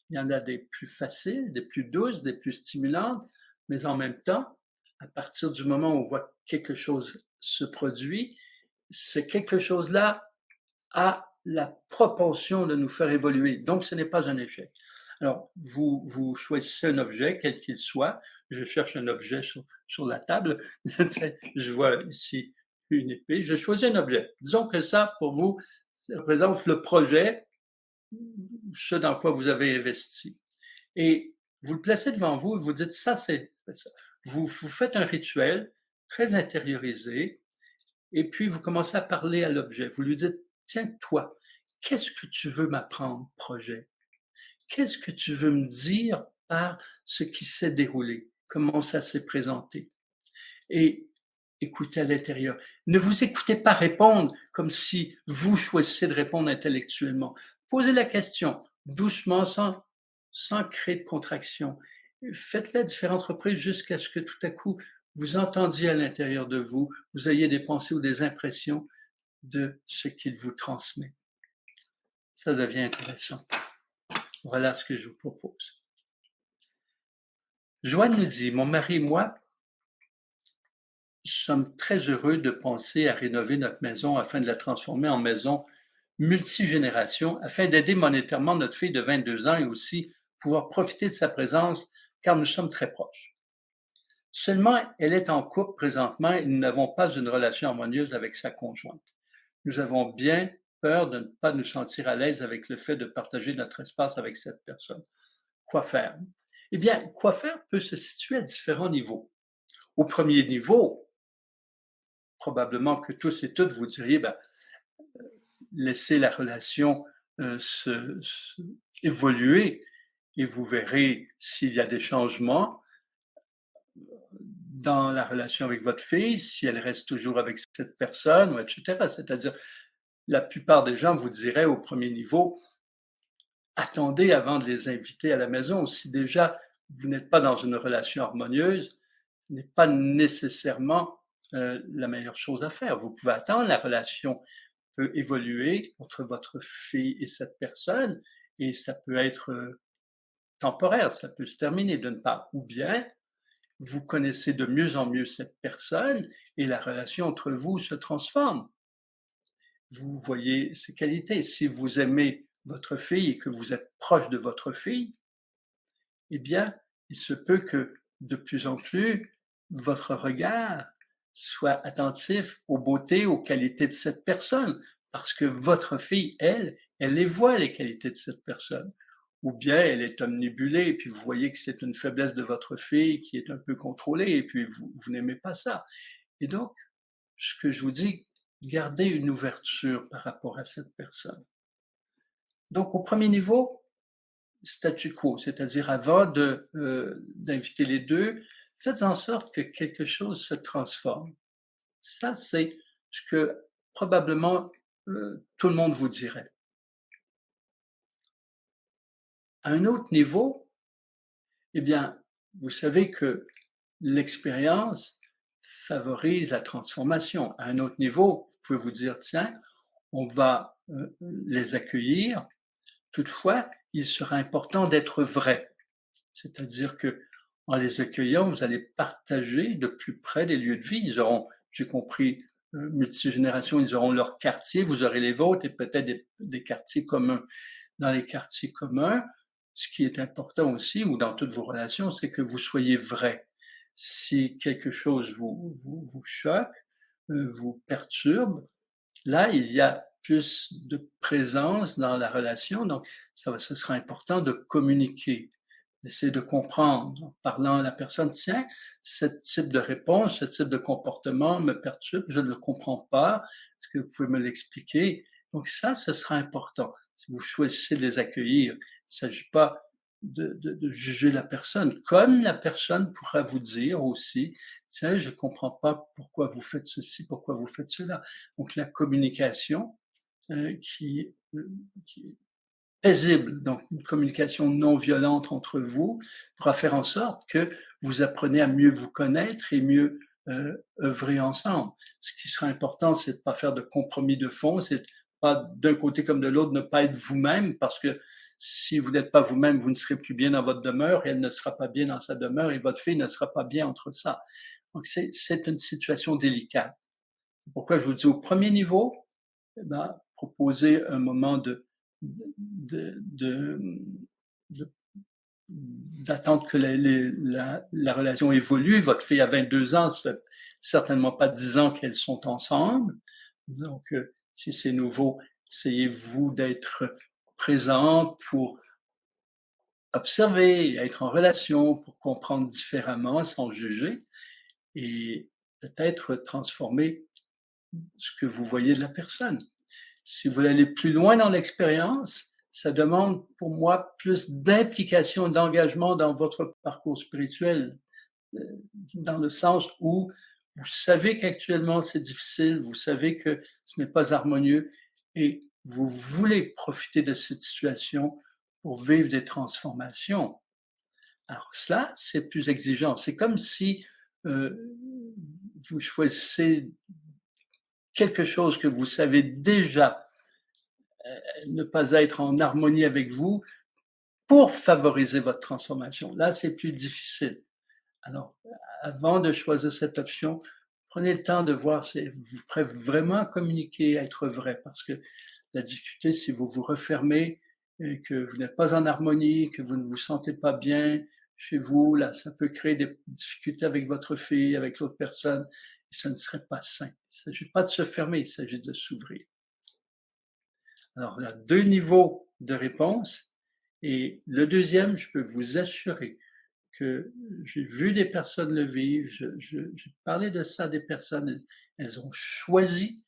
il y en a des plus faciles, des plus douces, des plus stimulantes, mais en même temps, à partir du moment où on voit quelque chose se produit, ce quelque chose-là a la propension de nous faire évoluer. Donc, ce n'est pas un échec. Alors, vous choisissez un objet, quel qu'il soit. Je cherche un objet sur la table. Je vois ici une épée. Je choisis un objet. Disons que ça, pour vous, ça représente le projet, ce dans quoi vous avez investi. Et vous le placez devant vous et vous dites, ça, c'est ça. Vous faites un rituel très intériorisé et puis vous commencez à parler à l'objet. Vous lui dites, tiens, toi, qu'est-ce que tu veux m'apprendre, projet? Qu'est-ce que tu veux me dire par ce qui s'est déroulé? Comment ça s'est présenté? Et écoutez à l'intérieur. Ne vous écoutez pas répondre comme si vous choisissez de répondre intellectuellement. Posez la question doucement, sans créer de contraction. Faites-la à différentes reprises jusqu'à ce que tout à coup, vous entendiez à l'intérieur de vous, vous ayez des pensées ou des impressions de ce qu'il vous transmet. Ça devient intéressant. Voilà ce que je vous propose. Joanne nous dit, mon mari et moi sommes très heureux de penser à rénover notre maison afin de la transformer en maison multigénération, afin d'aider monétairement notre fille de 22 ans et aussi pouvoir profiter de sa présence car nous sommes très proches. Seulement, elle est en couple présentement et nous n'avons pas une relation harmonieuse avec sa conjointe. Nous avons bien peur de ne pas nous sentir à l'aise avec le fait de partager notre espace avec cette personne. Quoi faire? Eh bien, quoi faire peut se situer à différents niveaux. Au premier niveau, probablement que tous et toutes vous diriez, laissez la relation évoluer et vous verrez s'il y a des changements dans la relation avec votre fille, si elle reste toujours avec cette personne, etc. C'est-à-dire, la plupart des gens vous diraient au premier niveau, attendez avant de les inviter à la maison. Si déjà vous n'êtes pas dans une relation harmonieuse, ce n'est pas nécessairement la meilleure chose à faire. Vous pouvez attendre, la relation peut évoluer entre votre fille et cette personne, et ça peut être temporaire, ça peut se terminer d'une part, ou bien vous connaissez de mieux en mieux cette personne et la relation entre vous se transforme. Vous voyez ses qualités. Si vous aimez votre fille et que vous êtes proche de votre fille, eh bien, il se peut que de plus en plus, votre regard soit attentif aux beautés, aux qualités de cette personne, parce que votre fille, elle les voit, les qualités de cette personne. Ou bien elle est omnibulée, et puis vous voyez que c'est une faiblesse de votre fille qui est un peu contrôlée, et puis vous n'aimez pas ça. Et donc, ce que je vous dis, gardez une ouverture par rapport à cette personne. Donc, au premier niveau, statu quo, c'est-à-dire avant d'inviter les deux, faites en sorte que quelque chose se transforme. Ça, c'est ce que probablement tout le monde vous dirait. À un autre niveau, eh bien, vous savez que l'expérience favorise la transformation. À un autre niveau, vous pouvez vous dire, tiens, on va les accueillir. Toutefois, il sera important d'être vrai. C'est-à-dire que en les accueillant, vous allez partager de plus près des lieux de vie. Ils auront, j'ai compris, multigénération, ils auront leur quartier, vous aurez les vôtres et peut-être des quartiers communs. Dans les quartiers communs, ce qui est important aussi, ou dans toutes vos relations, c'est que vous soyez vrai. Si quelque chose vous choque, vous perturbe, là, il y a plus de présence dans la relation, donc ce sera important de communiquer, d'essayer de comprendre, en parlant à la personne, tiens, ce type de réponse, ce type de comportement me perturbe, je ne le comprends pas, est-ce que vous pouvez me l'expliquer? Donc ça, ce sera important. Si vous choisissez de les accueillir, il ne s'agit pas de juger la personne, comme la personne pourra vous dire aussi, tiens, je ne comprends pas pourquoi vous faites ceci, pourquoi vous faites cela. Donc la communication qui est paisible, donc une communication non violente entre vous, pourra faire en sorte que vous appreniez à mieux vous connaître et mieux œuvrer ensemble. Ce qui sera important, c'est de ne pas faire de compromis de fond, c'est pas d'un côté comme de l'autre ne pas être vous-même, parce que si vous n'êtes pas vous-même, vous ne serez plus bien dans votre demeure, et elle ne sera pas bien dans sa demeure, et votre fille ne sera pas bien entre ça. Donc c'est une situation délicate. Pourquoi je vous dis au premier niveau, eh ben, proposer un moment d'attendre que la relation évolue. Votre fille a 22 ans, ça fait certainement pas 10 ans qu'elles sont ensemble. Donc, si c'est nouveau, essayez-vous d'être présent pour observer, être en relation, pour comprendre différemment sans juger et peut-être transformer ce que vous voyez de la personne. Si vous voulez aller plus loin dans l'expérience, ça demande pour moi plus d'implication, d'engagement dans votre parcours spirituel, dans le sens où vous savez qu'actuellement c'est difficile, vous savez que ce n'est pas harmonieux et vous voulez profiter de cette situation pour vivre des transformations. Alors cela, c'est plus exigeant. C'est comme si vous choisissez quelque chose que vous savez déjà ne pas être en harmonie avec vous pour favoriser votre transformation. Là, c'est plus difficile. Alors, avant de choisir cette option, prenez le temps de voir si vous êtes prêt vraiment à communiquer, à être vrai, parce que la difficulté, si vous vous refermez et que vous n'êtes pas en harmonie, que vous ne vous sentez pas bien chez vous, là, ça peut créer des difficultés avec votre fille, avec l'autre personne, et ça ne serait pas sain. Il ne s'agit pas de se fermer, il s'agit de s'ouvrir. Alors, il y a 2 niveaux de réponse, et le deuxième, je peux vous assurer que j'ai vu des personnes le vivre, j'ai parlé de ça à des personnes, elles ont choisi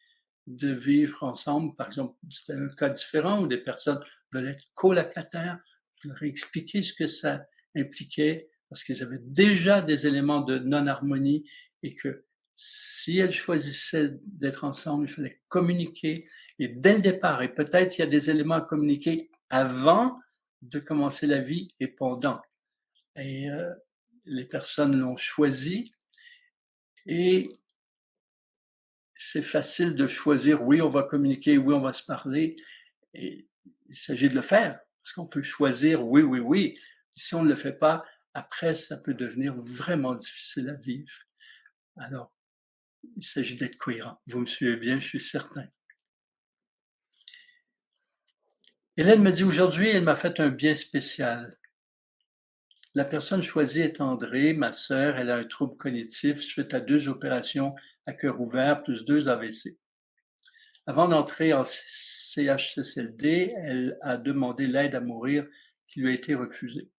de vivre ensemble. Par exemple, c'était un cas différent où des personnes veulent être colocataires. Je leur ai expliqué ce que ça impliquait parce qu'ils avaient déjà des éléments de non-harmonie et que si elles choisissaient d'être ensemble, il fallait communiquer et dès le départ, et peut-être il y a des éléments à communiquer avant de commencer la vie et pendant. Et les personnes l'ont choisi et c'est facile de choisir, oui, on va communiquer, oui, on va se parler. Et il s'agit de le faire, parce qu'on peut choisir, oui, oui, oui. Si on ne le fait pas, après, ça peut devenir vraiment difficile à vivre. Alors, il s'agit d'être cohérent. Vous me suivez bien, je suis certain. Hélène me dit, aujourd'hui, elle m'a fait un bien spécial. La personne choisie est André, ma sœur. Elle a un trouble cognitif suite à 2 opérations à cœur ouvert plus 2 AVC. Avant d'entrer en CHSLD, elle a demandé l'aide à mourir qui lui a été refusée.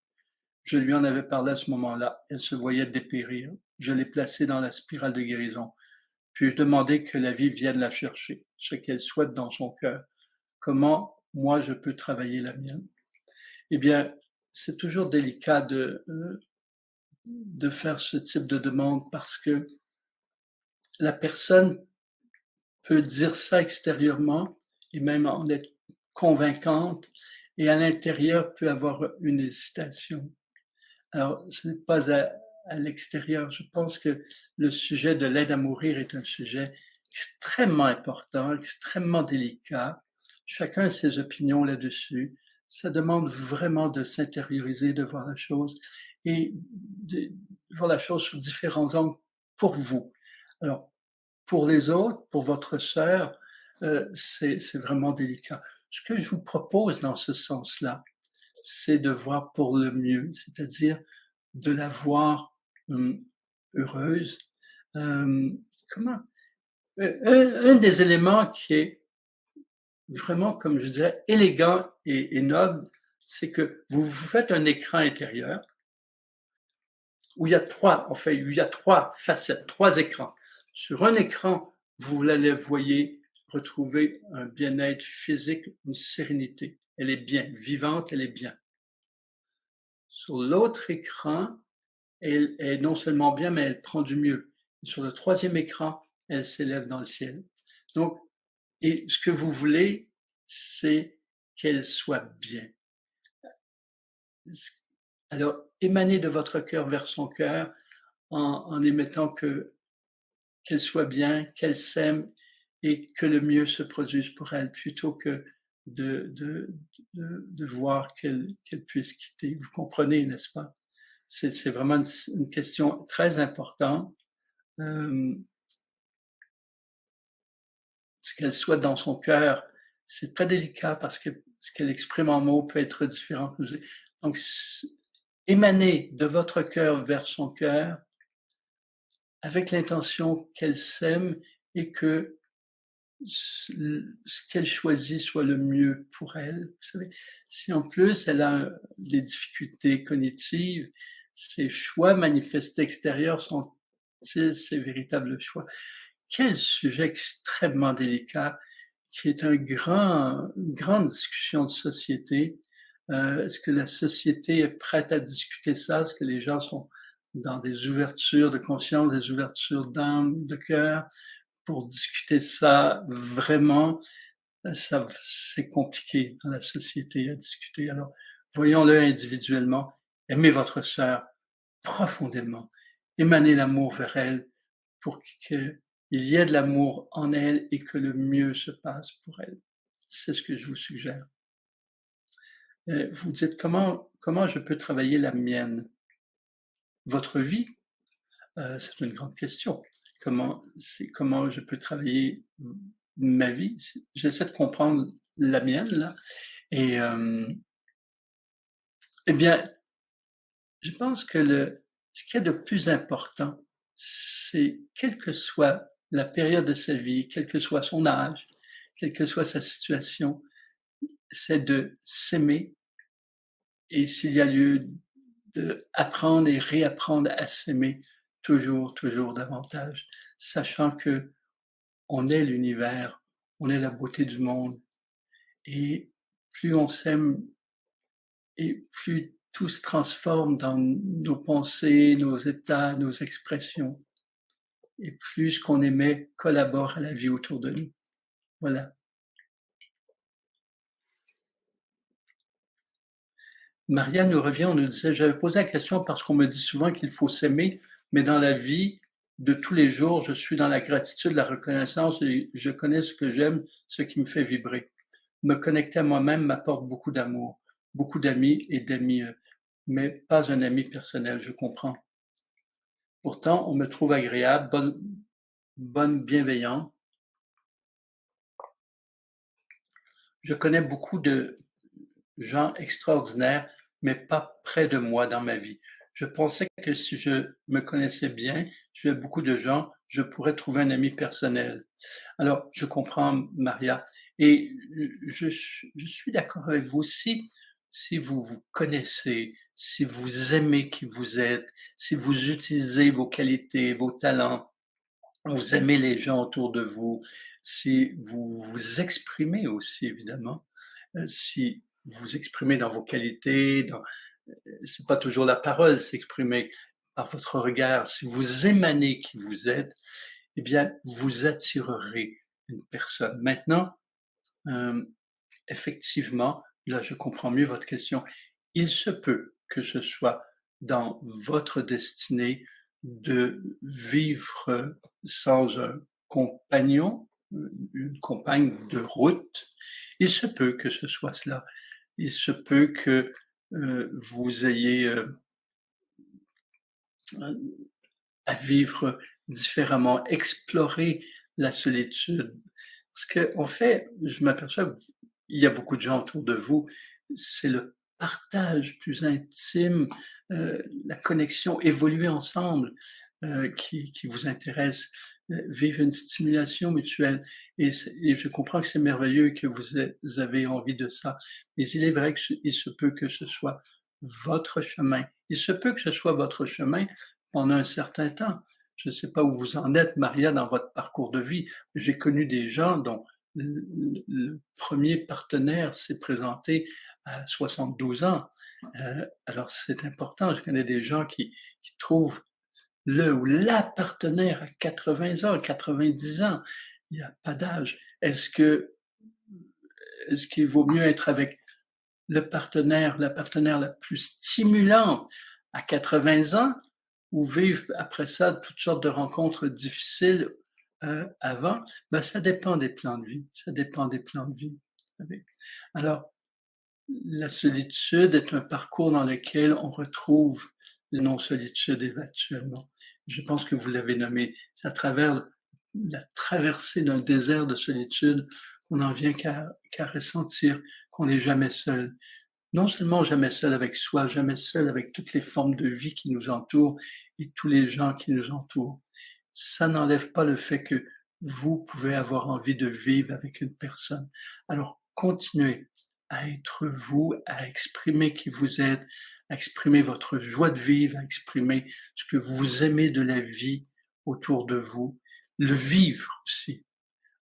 Je lui en avais parlé à ce moment-là. Elle se voyait dépérir. Je l'ai placée dans la spirale de guérison. Puis je demandais que la vie vienne la chercher, ce qu'elle souhaite dans son cœur. Comment moi je peux travailler la mienne? Eh bien, c'est toujours délicat de faire ce type de demande parce que la personne peut dire ça extérieurement et même en être convaincante et à l'intérieur peut avoir une hésitation. Alors, ce n'est pas à l'extérieur. Je pense que le sujet de l'aide à mourir est un sujet extrêmement important, extrêmement délicat. Chacun a ses opinions là-dessus. Ça demande vraiment de s'intérioriser, de voir la chose et de voir la chose sous différents angles pour vous. Alors, pour les autres, pour votre sœur, c'est vraiment délicat. Ce que je vous propose dans ce sens-là, c'est de voir pour le mieux, c'est-à-dire de la voir heureuse. Comment un des éléments qui est vraiment, comme je dirais, élégant et noble, c'est que vous faites un écran intérieur où il y a 3, en fait, il y a 3 facettes, 3 écrans. Sur un écran, vous la voyez retrouver un bien-être physique, une sérénité. Elle est bien, vivante, elle est bien. Sur l'autre écran, elle est non seulement bien, mais elle prend du mieux. Et sur le 3e écran, elle s'élève dans le ciel. Donc, et ce que vous voulez, c'est qu'elle soit bien. Alors, émanez de votre cœur vers son cœur en émettant qu'elle soit bien, qu'elle s'aime et que le mieux se produise pour elle plutôt que de voir qu'elle puisse quitter. Vous comprenez, n'est-ce pas? C'est vraiment une question très importante. Ce qu'elle souhaite dans son cœur, c'est très délicat parce que ce qu'elle exprime en mots peut être différent. Donc, émaner de votre cœur vers son cœur avec l'intention qu'elle s'aime et que ce qu'elle choisit soit le mieux pour elle. Vous savez, si en plus elle a des difficultés cognitives, ses choix manifestés extérieurs sont-ils ses véritables choix? Quel sujet extrêmement délicat qui est une grande discussion de société. Est-ce que la société est prête à discuter ça? Est-ce que les gens sont dans des ouvertures de conscience, des ouvertures d'âme, de cœur pour discuter ça vraiment? Ça, c'est compliqué dans la société à discuter. Alors, voyons-le individuellement. Aimez votre sœur profondément. Émanez l'amour vers elle pour qu'il y ait de l'amour en elle et que le mieux se passe pour elle. C'est ce que je vous suggère. Vous dites comment je peux travailler la mienne? Votre vie, c'est une grande question. Comment je peux travailler ma vie? J'essaie de comprendre la mienne là, et eh bien, je pense que ce qu'il y a de plus important, c'est quelle que soit la période de sa vie, quel que soit son âge, quelle que soit sa situation, c'est de s'aimer et s'il y a lieu d'apprendre et réapprendre à s'aimer toujours, toujours davantage, sachant que on est l'univers, on est la beauté du monde et plus on s'aime et plus tout se transforme dans nos pensées, nos états, nos expressions. Et plus ce qu'on aimait collabore à la vie autour de nous. Voilà. Maria nous revient, on nous disait, j'avais posé la question parce qu'on me dit souvent qu'il faut s'aimer, mais dans la vie de tous les jours, je suis dans la gratitude, la reconnaissance et je connais ce que j'aime, ce qui me fait vibrer. Me connecter à moi-même m'apporte beaucoup d'amour, beaucoup d'amis et d'amis, mais pas un ami personnel, je comprends. Pourtant, on me trouve agréable, bonne, bienveillante. Je connais beaucoup de gens extraordinaires, mais pas près de moi dans ma vie. Je pensais que si je me connaissais bien, je vais beaucoup de gens, je pourrais trouver un ami personnel. Alors, je comprends, Maria, et je suis d'accord avec vous. Si vous vous connaissez, si vous aimez qui vous êtes, si vous utilisez vos qualités, vos talents, vous aimez les gens autour de vous, si vous vous exprimez aussi, évidemment, si vous exprimez dans vos qualités, c'est pas toujours la parole, s'exprimer par votre regard, si vous émanez qui vous êtes, eh bien, vous attirerez une personne. Maintenant, effectivement, là, je comprends mieux votre question. Il se peut que ce soit dans votre destinée de vivre sans un compagnon, une compagne de route. Il se peut que ce soit cela. Il se peut que vous ayez à vivre différemment, explorer la solitude. Parce que, en fait, je m'aperçois qu'il y a beaucoup de gens autour de vous, c'est le partage plus intime, la connexion, évoluer ensemble, qui vous intéresse, vivre une stimulation mutuelle. Et je comprends que c'est merveilleux et que vous avez envie de ça. Mais il est vrai qu'il se peut que ce soit votre chemin. Il se peut que ce soit votre chemin pendant un certain temps. Je ne sais pas où vous en êtes, Maria, dans votre parcours de vie. J'ai connu des gens dont le premier partenaire s'est présenté à 72 ans. Alors c'est important. Je connais des gens qui trouvent le ou la partenaire à 80 ans, 90 ans. Il n'y a pas d'âge. Est-ce qu'il vaut mieux être avec la partenaire la plus stimulante à 80 ans ou vivre après ça toutes sortes de rencontres difficiles avant? Ben, ça dépend des plans de vie. Ça dépend des plans de vie. Alors, la solitude est un parcours dans lequel on retrouve la non-solitude éventuellement. Je pense que vous l'avez nommé. C'est à travers la traversée d'un désert de solitude on n'en vient qu'à ressentir qu'on n'est jamais seul. Non seulement jamais seul avec soi, jamais seul avec toutes les formes de vie qui nous entourent et tous les gens qui nous entourent. Ça n'enlève pas le fait que vous pouvez avoir envie de vivre avec une personne. Alors continuez à être vous, à exprimer qui vous êtes, à exprimer votre joie de vivre, à exprimer ce que vous aimez de la vie autour de vous, le vivre aussi.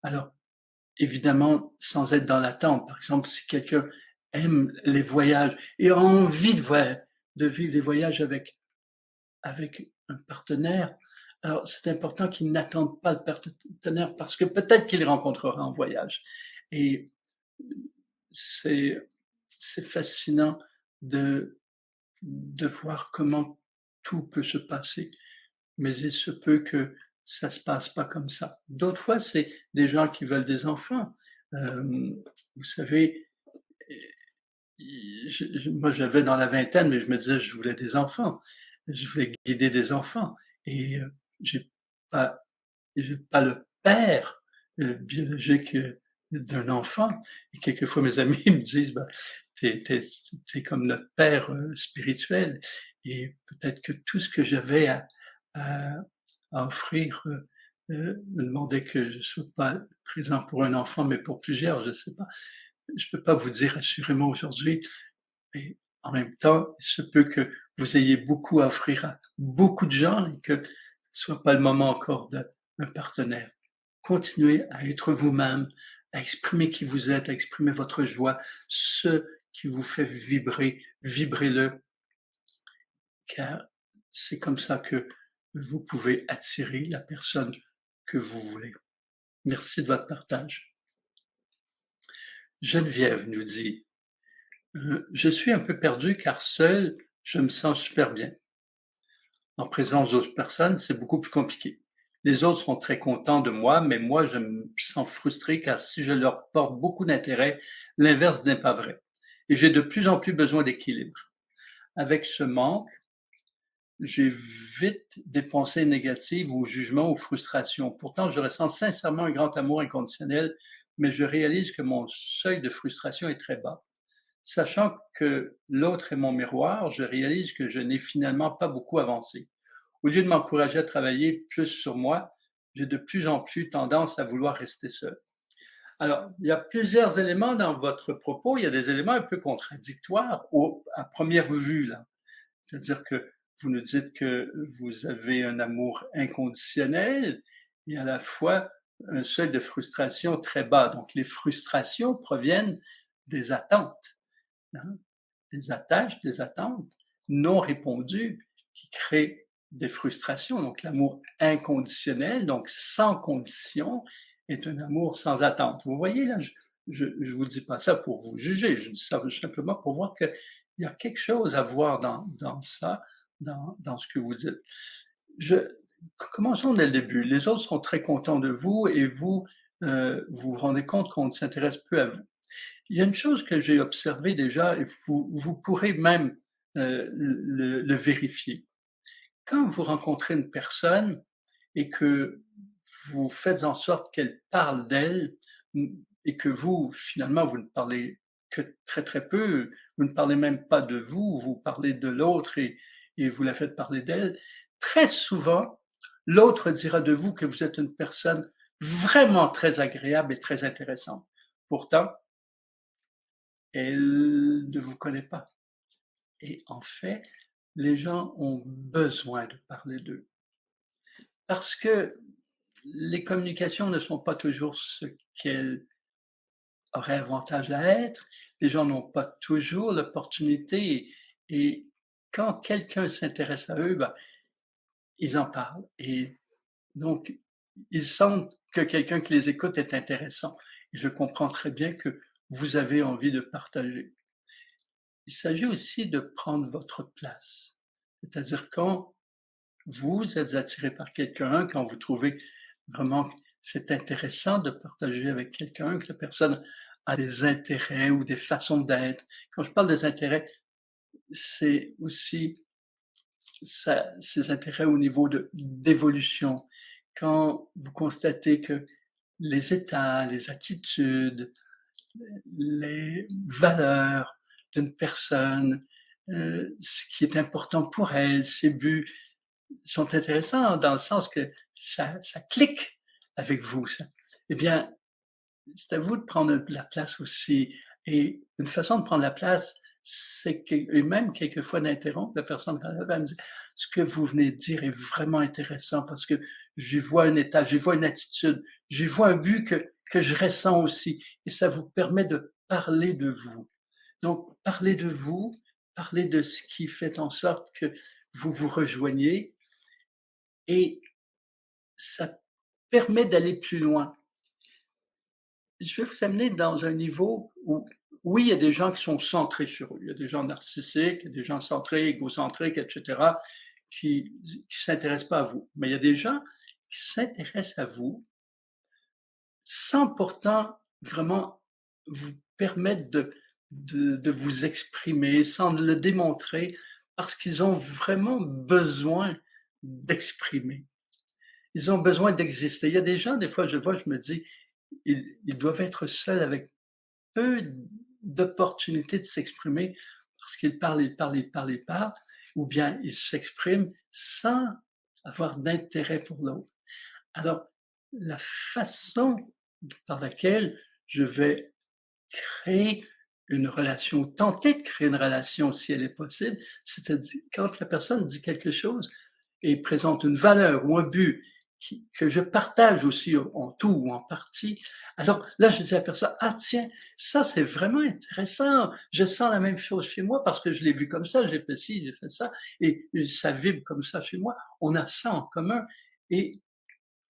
Alors, évidemment, sans être dans l'attente. Par exemple, si quelqu'un aime les voyages et a envie de vivre des voyages avec un partenaire, alors c'est important qu'il n'attende pas le partenaire parce que peut-être qu'il les rencontrera en voyage. Et c'est fascinant de voir comment tout peut se passer, mais il se peut que ça se passe pas comme ça. D'autres fois, c'est des gens qui veulent des enfants. Vous savez, moi j'avais dans la vingtaine, mais je me disais je voulais des enfants, je voulais guider des enfants et j'ai pas j'ai pas le père biologique d'un enfant. Et quelquefois mes amis me disent ben, t'es comme notre père spirituel. Et peut-être que tout ce que j'avais à, à offrir me demandait que je ne sois pas présent pour un enfant, mais pour plusieurs, je ne sais pas. Je ne peux pas vous dire assurément aujourd'hui, mais en même temps, il se peut que vous ayez beaucoup à offrir à beaucoup de gens et que ce ne soit pas le moment encore d'un partenaire. Continuez à être vous-même, à exprimer qui vous êtes, à exprimer votre joie, ce qui vous fait vibrer, vibrez-le, car c'est comme ça que vous pouvez attirer la personne que vous voulez. Merci de votre partage. Geneviève nous dit je suis un peu perdu car seul, je me sens super bien. En présence d'autres personnes, c'est beaucoup plus compliqué. Les autres sont très contents de moi, mais moi, je me sens frustré car si je leur porte beaucoup d'intérêt, l'inverse n'est pas vrai. Et j'ai de plus en plus besoin d'équilibre. Avec ce manque, j'ai vite des pensées négatives ou jugements ou frustrations. Pourtant, je ressens sincèrement un grand amour inconditionnel, mais je réalise que mon seuil de frustration est très bas. Sachant que l'autre est mon miroir, je réalise que je n'ai finalement pas beaucoup avancé. Au lieu de m'encourager à travailler plus sur moi, j'ai de plus en plus tendance à vouloir rester seul. Alors, il y a plusieurs éléments dans votre propos. Il y a des éléments un peu contradictoires à première vue, là. C'est-à-dire que vous nous dites que vous avez un amour inconditionnel et à la fois un seuil de frustration très bas. Donc, les frustrations proviennent des attentes, hein, des attaches, des attentes non répondues qui créent des frustrations. Donc, l'amour inconditionnel, donc sans condition, est un amour sans attente. Vous voyez, là, je vous dis pas ça pour vous juger, je dis ça simplement pour voir qu'il y a quelque chose à voir dans ça, dans ce que vous dites. Commençons dès le début. Les autres sont très contents de vous et vous, vous vous rendez compte qu'on s'intéresse peu à vous. Il y a une chose que j'ai observée déjà, et vous pourrez même le vérifier. Quand vous rencontrez une personne et que vous faites en sorte qu'elle parle d'elle, et que vous, finalement, vous ne parlez que très très peu, vous ne parlez même pas de vous, vous parlez de l'autre et vous la faites parler d'elle, très souvent, l'autre dira de vous que vous êtes une personne vraiment très agréable et très intéressante. Pourtant, elle ne vous connaît pas. Et en fait, les gens ont besoin de parler d'eux. Parce que les communications ne sont pas toujours ce qu'elles auraient avantage à être. Les gens n'ont pas toujours l'opportunité. Et quand quelqu'un s'intéresse à eux, ben, ils en parlent. Et donc, ils sentent que quelqu'un qui les écoute est intéressant. Et je comprends très bien que vous avez envie de partager. Il s'agit aussi de prendre votre place. C'est-à-dire quand vous êtes attiré par quelqu'un, quand vous trouvez vraiment que c'est intéressant de partager avec quelqu'un, que la personne a des intérêts ou des façons d'être. Quand je parle des intérêts, c'est aussi ces intérêts au niveau d'évolution. Quand vous constatez que les états, les attitudes, les valeurs d'une personne, ce qui est important pour elle, ses buts sont intéressants dans le sens que ça clique avec vous. Ça. Eh bien, c'est à vous de prendre la place aussi. Et une façon de prendre la place, c'est que, et même quelquefois d'interrompre la personne quand elle me dit ce que vous venez de dire est vraiment intéressant parce que j'y vois un état, j'y vois une attitude, j'y vois un but que je ressens aussi. Et ça vous permet de parler de vous. Donc, parler de vous, parler de ce qui fait en sorte que vous vous rejoignez et ça permet d'aller plus loin. Je vais vous amener dans un niveau où, oui, il y a des gens qui sont centrés sur eux. Il y a des gens narcissiques, il y a des gens centrés, égocentriques, etc., qui ne s'intéressent pas à vous. Mais il y a des gens qui s'intéressent à vous sans pourtant vraiment vous permettre de vous exprimer, sans le démontrer, parce qu'ils ont vraiment besoin d'exprimer. Ils ont besoin d'exister. Il y a des gens, des fois, je vois, je me dis, ils doivent être seuls avec peu d'opportunités de s'exprimer parce qu'ils parlent, ils parlent, ils parlent, ils parlent, ou bien ils s'expriment sans avoir d'intérêt pour l'autre. Alors, la façon par laquelle je vais créer une relation, tenter de créer une relation si elle est possible, c'est-à-dire quand la personne dit quelque chose et présente une valeur ou un but que je partage aussi en tout ou en partie, alors là je dis à la personne, ah tiens, ça c'est vraiment intéressant, je sens la même chose chez moi parce que je l'ai vu comme ça, j'ai fait ci, j'ai fait ça, et ça vibre comme ça chez moi, on a ça en commun, et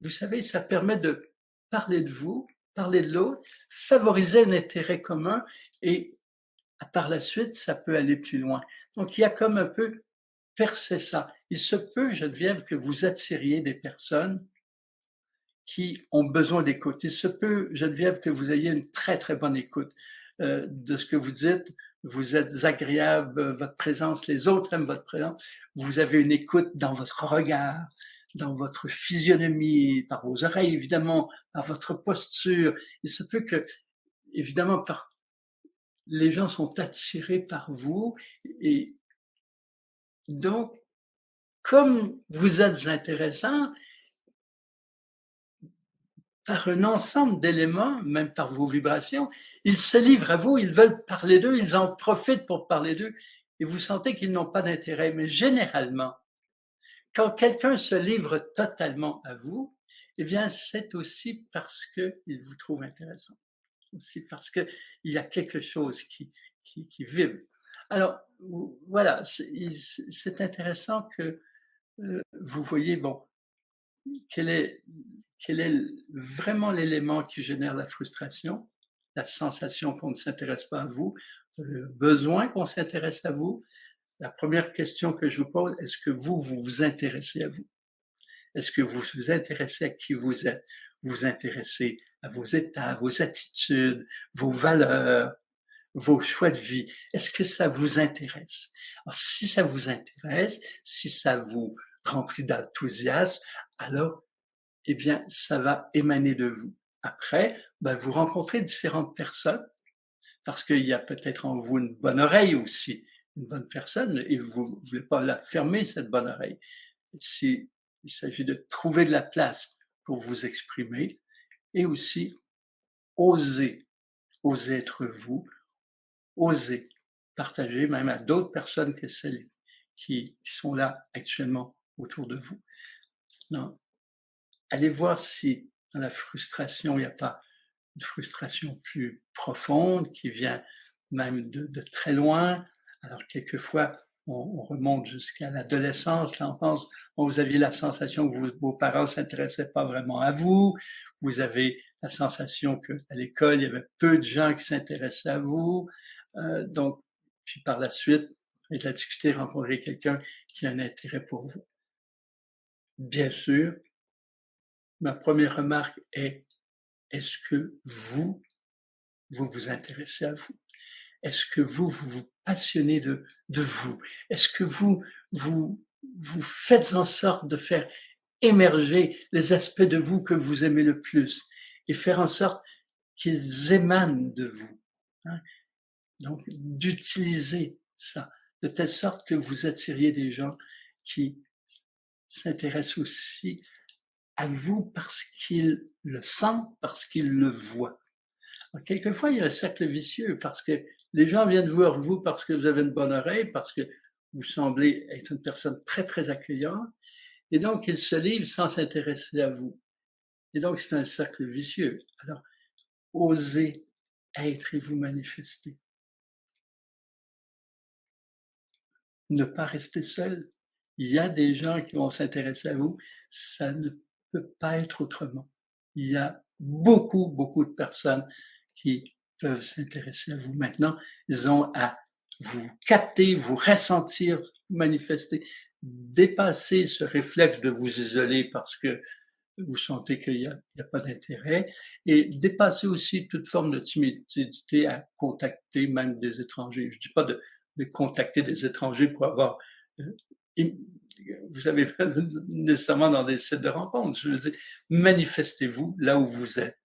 vous savez, ça permet de parler de vous, parler de l'autre, favoriser un intérêt commun et par la suite, ça peut aller plus loin. Donc, il y a comme un peu percer ça. Il se peut, Geneviève, que vous attiriez des personnes qui ont besoin d'écoute. Il se peut, Geneviève, que vous ayez une très, très bonne écoute de ce que vous dites. Vous êtes agréable, votre présence, les autres aiment votre présence. Vous avez une écoute dans votre regard, dans votre physionomie, par vos oreilles, évidemment, par votre posture. Il se peut que, évidemment, les gens sont attirés par vous et donc, comme vous êtes intéressant, par un ensemble d'éléments, même par vos vibrations, ils se livrent à vous, ils veulent parler d'eux, ils en profitent pour parler d'eux, et vous sentez qu'ils n'ont pas d'intérêt. Mais généralement, quand quelqu'un se livre totalement à vous, eh bien, c'est aussi parce qu'il vous trouve intéressant, aussi parce qu'il y a quelque chose qui vibre. Alors, voilà, c'est intéressant que vous voyez, bon, quel est, quel est vraiment l'élément qui génère la frustration, la sensation qu'on ne s'intéresse pas à vous, le besoin qu'on s'intéresse à vous. La première question que je vous pose, est-ce que vous vous intéressez à vous? Est-ce que vous vous intéressez à qui vous êtes? Vous vous intéressez à vos états, vos attitudes, vos valeurs, vos choix de vie. Est-ce que ça vous intéresse? Alors, si ça vous intéresse, si ça vous remplit d'enthousiasme, alors eh bien, ça va émaner de vous. Après, ben, vous rencontrez différentes personnes, parce qu'il y a peut-être en vous une bonne oreille aussi, une bonne personne, et vous ne voulez pas la fermer, cette bonne oreille. Il s'agit de trouver de la place pour vous exprimer, et aussi oser, oser être vous, oser partager même à d'autres personnes que celles qui sont là actuellement autour de vous. Non. Allez voir si dans la frustration, il n'y a pas une frustration plus profonde qui vient même de très loin. Alors quelquefois, on remonte jusqu'à l'adolescence, l'enfance, vous aviez la sensation que vos parents ne s'intéressaient pas vraiment à vous, vous avez la sensation qu'à l'école, il y avait peu de gens qui s'intéressaient à vous, donc, puis par la suite, avec la difficulté de rencontrer quelqu'un qui a un intérêt pour vous. Bien sûr, ma première remarque est, est-ce que vous vous intéressez à vous? Est-ce que vous vous passionnez de vous? Est-ce que vous faites en sorte de faire émerger les aspects de vous que vous aimez le plus? et faire en sorte qu'ils émanent de vous, hein. Donc, d'utiliser ça, de telle sorte que vous attiriez des gens qui s'intéressent aussi à vous parce qu'ils le sentent, parce qu'ils le voient. Alors, quelquefois, il y a un cercle vicieux parce que les gens viennent voir vous parce que vous avez une bonne oreille, parce que vous semblez être une personne très, très accueillante, et donc ils se livrent sans s'intéresser à vous. Et donc, c'est un cercle vicieux. Alors, osez être et vous manifester. Ne pas rester seul. Il y a des gens qui vont s'intéresser à vous. Ça ne peut pas être autrement. Il y a beaucoup, beaucoup de personnes qui peuvent s'intéresser à vous. Maintenant, ils ont à vous capter, vous ressentir, vous manifester, dépasser ce réflexe de vous isoler parce que vous sentez qu'il y a pas d'intérêt, et dépasser aussi toute forme de timidité à contacter même des étrangers. Je dis pas de contacter des étrangers pour avoir, vous savez, nécessairement dans des sites de rencontres. Je veux dire, manifestez-vous là où vous êtes.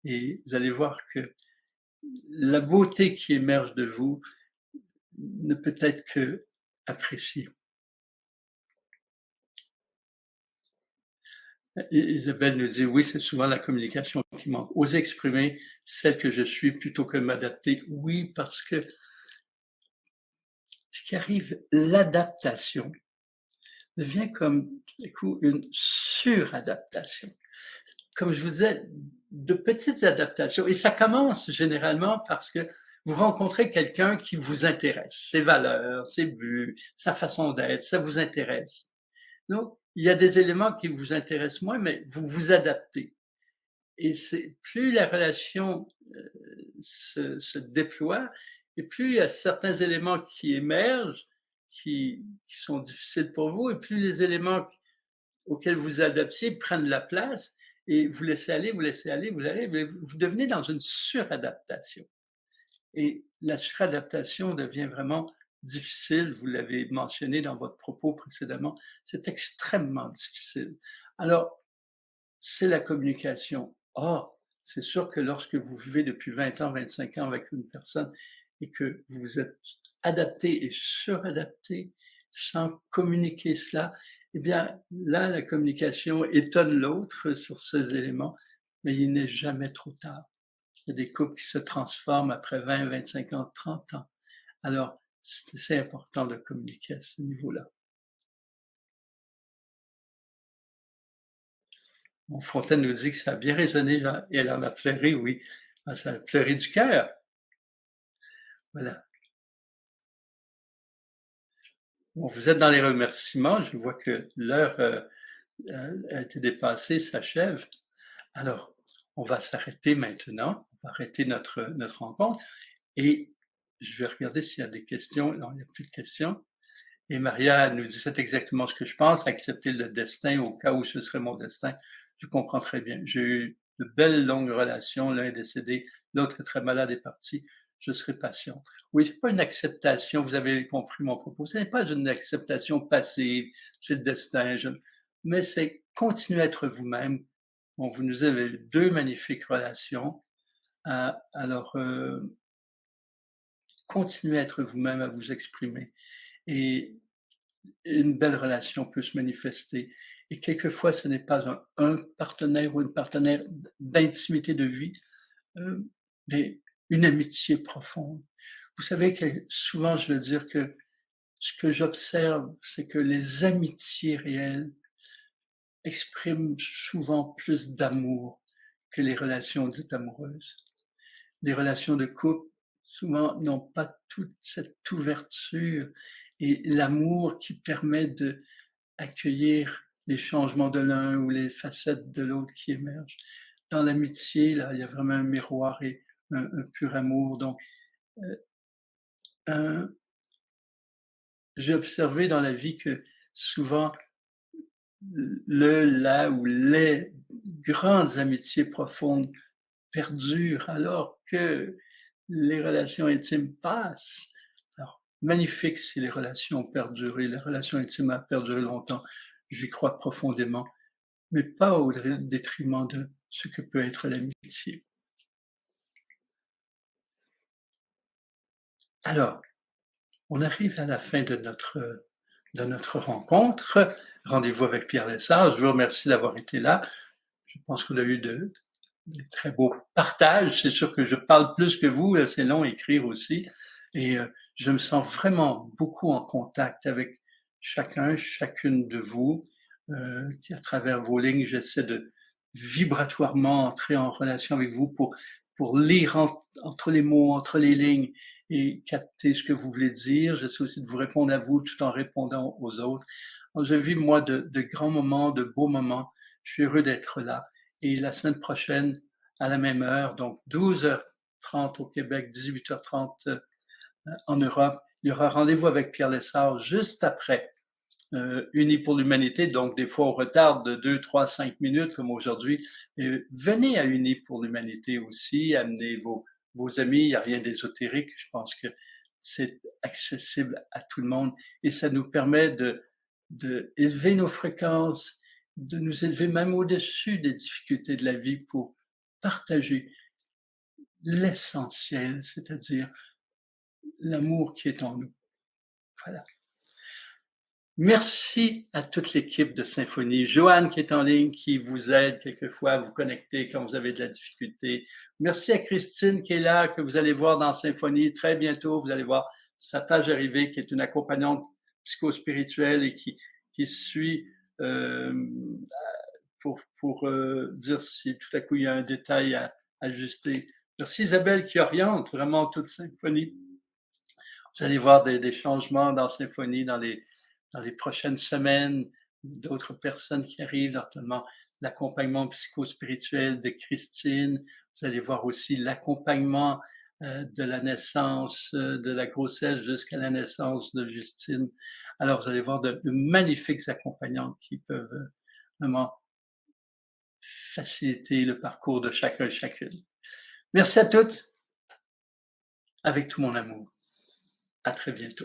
Et vous allez voir que la beauté qui émerge de vous ne peut être que appréciée. Isabelle nous dit, oui, c'est souvent la communication qui manque. Oser exprimer celle que je suis plutôt que m'adapter. Oui, parce que ce qui arrive, l'adaptation devient comme, du coup, une suradaptation. Comme je vous disais, de petites adaptations. Et ça commence généralement parce que vous rencontrez quelqu'un qui vous intéresse, ses valeurs, ses buts, sa façon d'être, ça vous intéresse. Donc, il y a des éléments qui vous intéressent moins, mais vous vous adaptez. Et c'est plus la relation se déploie, et plus il y a certains éléments qui émergent, qui sont difficiles pour vous, et plus les éléments auxquels vous adaptiez prennent la place, et vous laissez aller, vous laissez aller, vous allez, vous devenez dans une suradaptation. Et la suradaptation devient vraiment difficile, vous l'avez mentionné dans votre propos précédemment, c'est extrêmement difficile. Alors, c'est la communication. Or, c'est sûr que lorsque vous vivez depuis 20 ans, 25 ans avec une personne et que vous vous êtes adapté et suradapté sans communiquer cela, eh bien, là, la communication étonne l'autre sur ces éléments, mais il n'est jamais trop tard. Il y a des couples qui se transforment après 20, 25 ans, 30 ans. Alors, c'est important de communiquer à ce niveau-là. Bon, Fontaine nous dit que ça a bien résonné, là, et elle en a pleuré, oui. Ah, ça a pleuré du cœur. Voilà. Bon, vous êtes dans les remerciements. Je vois que l'heure a été dépassée, s'achève. Alors, on va s'arrêter maintenant. On va arrêter notre rencontre. Et je vais regarder s'il y a des questions. Non, il n'y a plus de questions. Et Maria nous dit, c'est exactement ce que je pense, accepter le destin au cas où ce serait mon destin. Je comprends très bien. J'ai eu de belles longues relations, l'un est décédé, l'autre est très malade et parti. Je serai patient. Oui, c'est pas une acceptation, vous avez compris mon propos, ce n'est pas une acceptation passive, c'est le destin, mais c'est continuer à être vous-même. Bon, vous nous avez deux magnifiques relations. Alors, continuez à être vous-même, à vous exprimer. Et une belle relation peut se manifester. Et quelquefois, ce n'est pas un partenaire ou une partenaire d'intimité de vie, mais une amitié profonde. Vous savez que souvent, je veux dire que ce que j'observe, c'est que les amitiés réelles expriment souvent plus d'amour que les relations dites amoureuses. Les relations de couple, souvent, n'ont pas toute cette ouverture et l'amour qui permet de accueillir les changements de l'un ou les facettes de l'autre qui émergent. Dans l'amitié, là, il y a vraiment un miroir et un pur amour. Donc, j'ai observé dans la vie que souvent, la ou les grandes amitiés profondes perdurent alors que les relations intimes passent. Alors, magnifique si les relations ont perduré, les relations intimes ont perduré longtemps. J'y crois profondément. mais pas au détriment de ce que peut être l'amitié. Alors, on arrive à la fin de notre rencontre. Rendez-vous avec Pierre Lessard. Je vous remercie d'avoir été là. Je pense qu'on a eu de très beaux partages. C'est sûr que je parle plus que vous, c'est long à écrire aussi. Et je me sens vraiment beaucoup en contact avec chacune de vous, qui à travers vos lignes, j'essaie de vibratoirement entrer en relation avec vous pour lire entre les mots, entre les lignes et capter ce que vous voulez dire. J'essaie aussi de vous répondre à vous tout en répondant aux autres. Je vis, moi, de grands moments, de beaux moments. Je suis heureux d'être là. Et la semaine prochaine, à la même heure, donc 12h30 au Québec, 18h30 en Europe, il y aura rendez-vous avec Pierre Lessard juste après Unis pour l'humanité, donc des fois on retarde de 2, 3, 5 minutes comme aujourd'hui. Venez à Unis pour l'humanité aussi, amenez vos amis, il n'y a rien d'ésotérique, je pense que c'est accessible à tout le monde et ça nous permet de élever nos fréquences, de nous élever même au-dessus des difficultés de la vie pour partager l'essentiel, c'est-à-dire l'amour qui est en nous. Voilà. Merci à toute l'équipe de Symphonie. Joanne qui est en ligne, qui vous aide quelquefois à vous connecter quand vous avez de la difficulté. Merci à Christine qui est là, que vous allez voir dans Symphonie très bientôt. Vous allez voir sa page arrivée, qui est une accompagnante psychospirituelle et qui suit pour dire si tout à coup il y a un détail à ajuster. Merci Isabelle qui oriente vraiment toute Symphonie. Vous allez voir des changements dans Symphonie dans les prochaines semaines, d'autres personnes qui arrivent, notamment l'accompagnement psychospirituel de Christine. Vous allez voir aussi l'accompagnement de la naissance, de la grossesse jusqu'à la naissance de Justine. Alors, vous allez voir de magnifiques accompagnantes qui peuvent vraiment faciliter le parcours de chacun et chacune. Merci à toutes, avec tout mon amour. À très bientôt.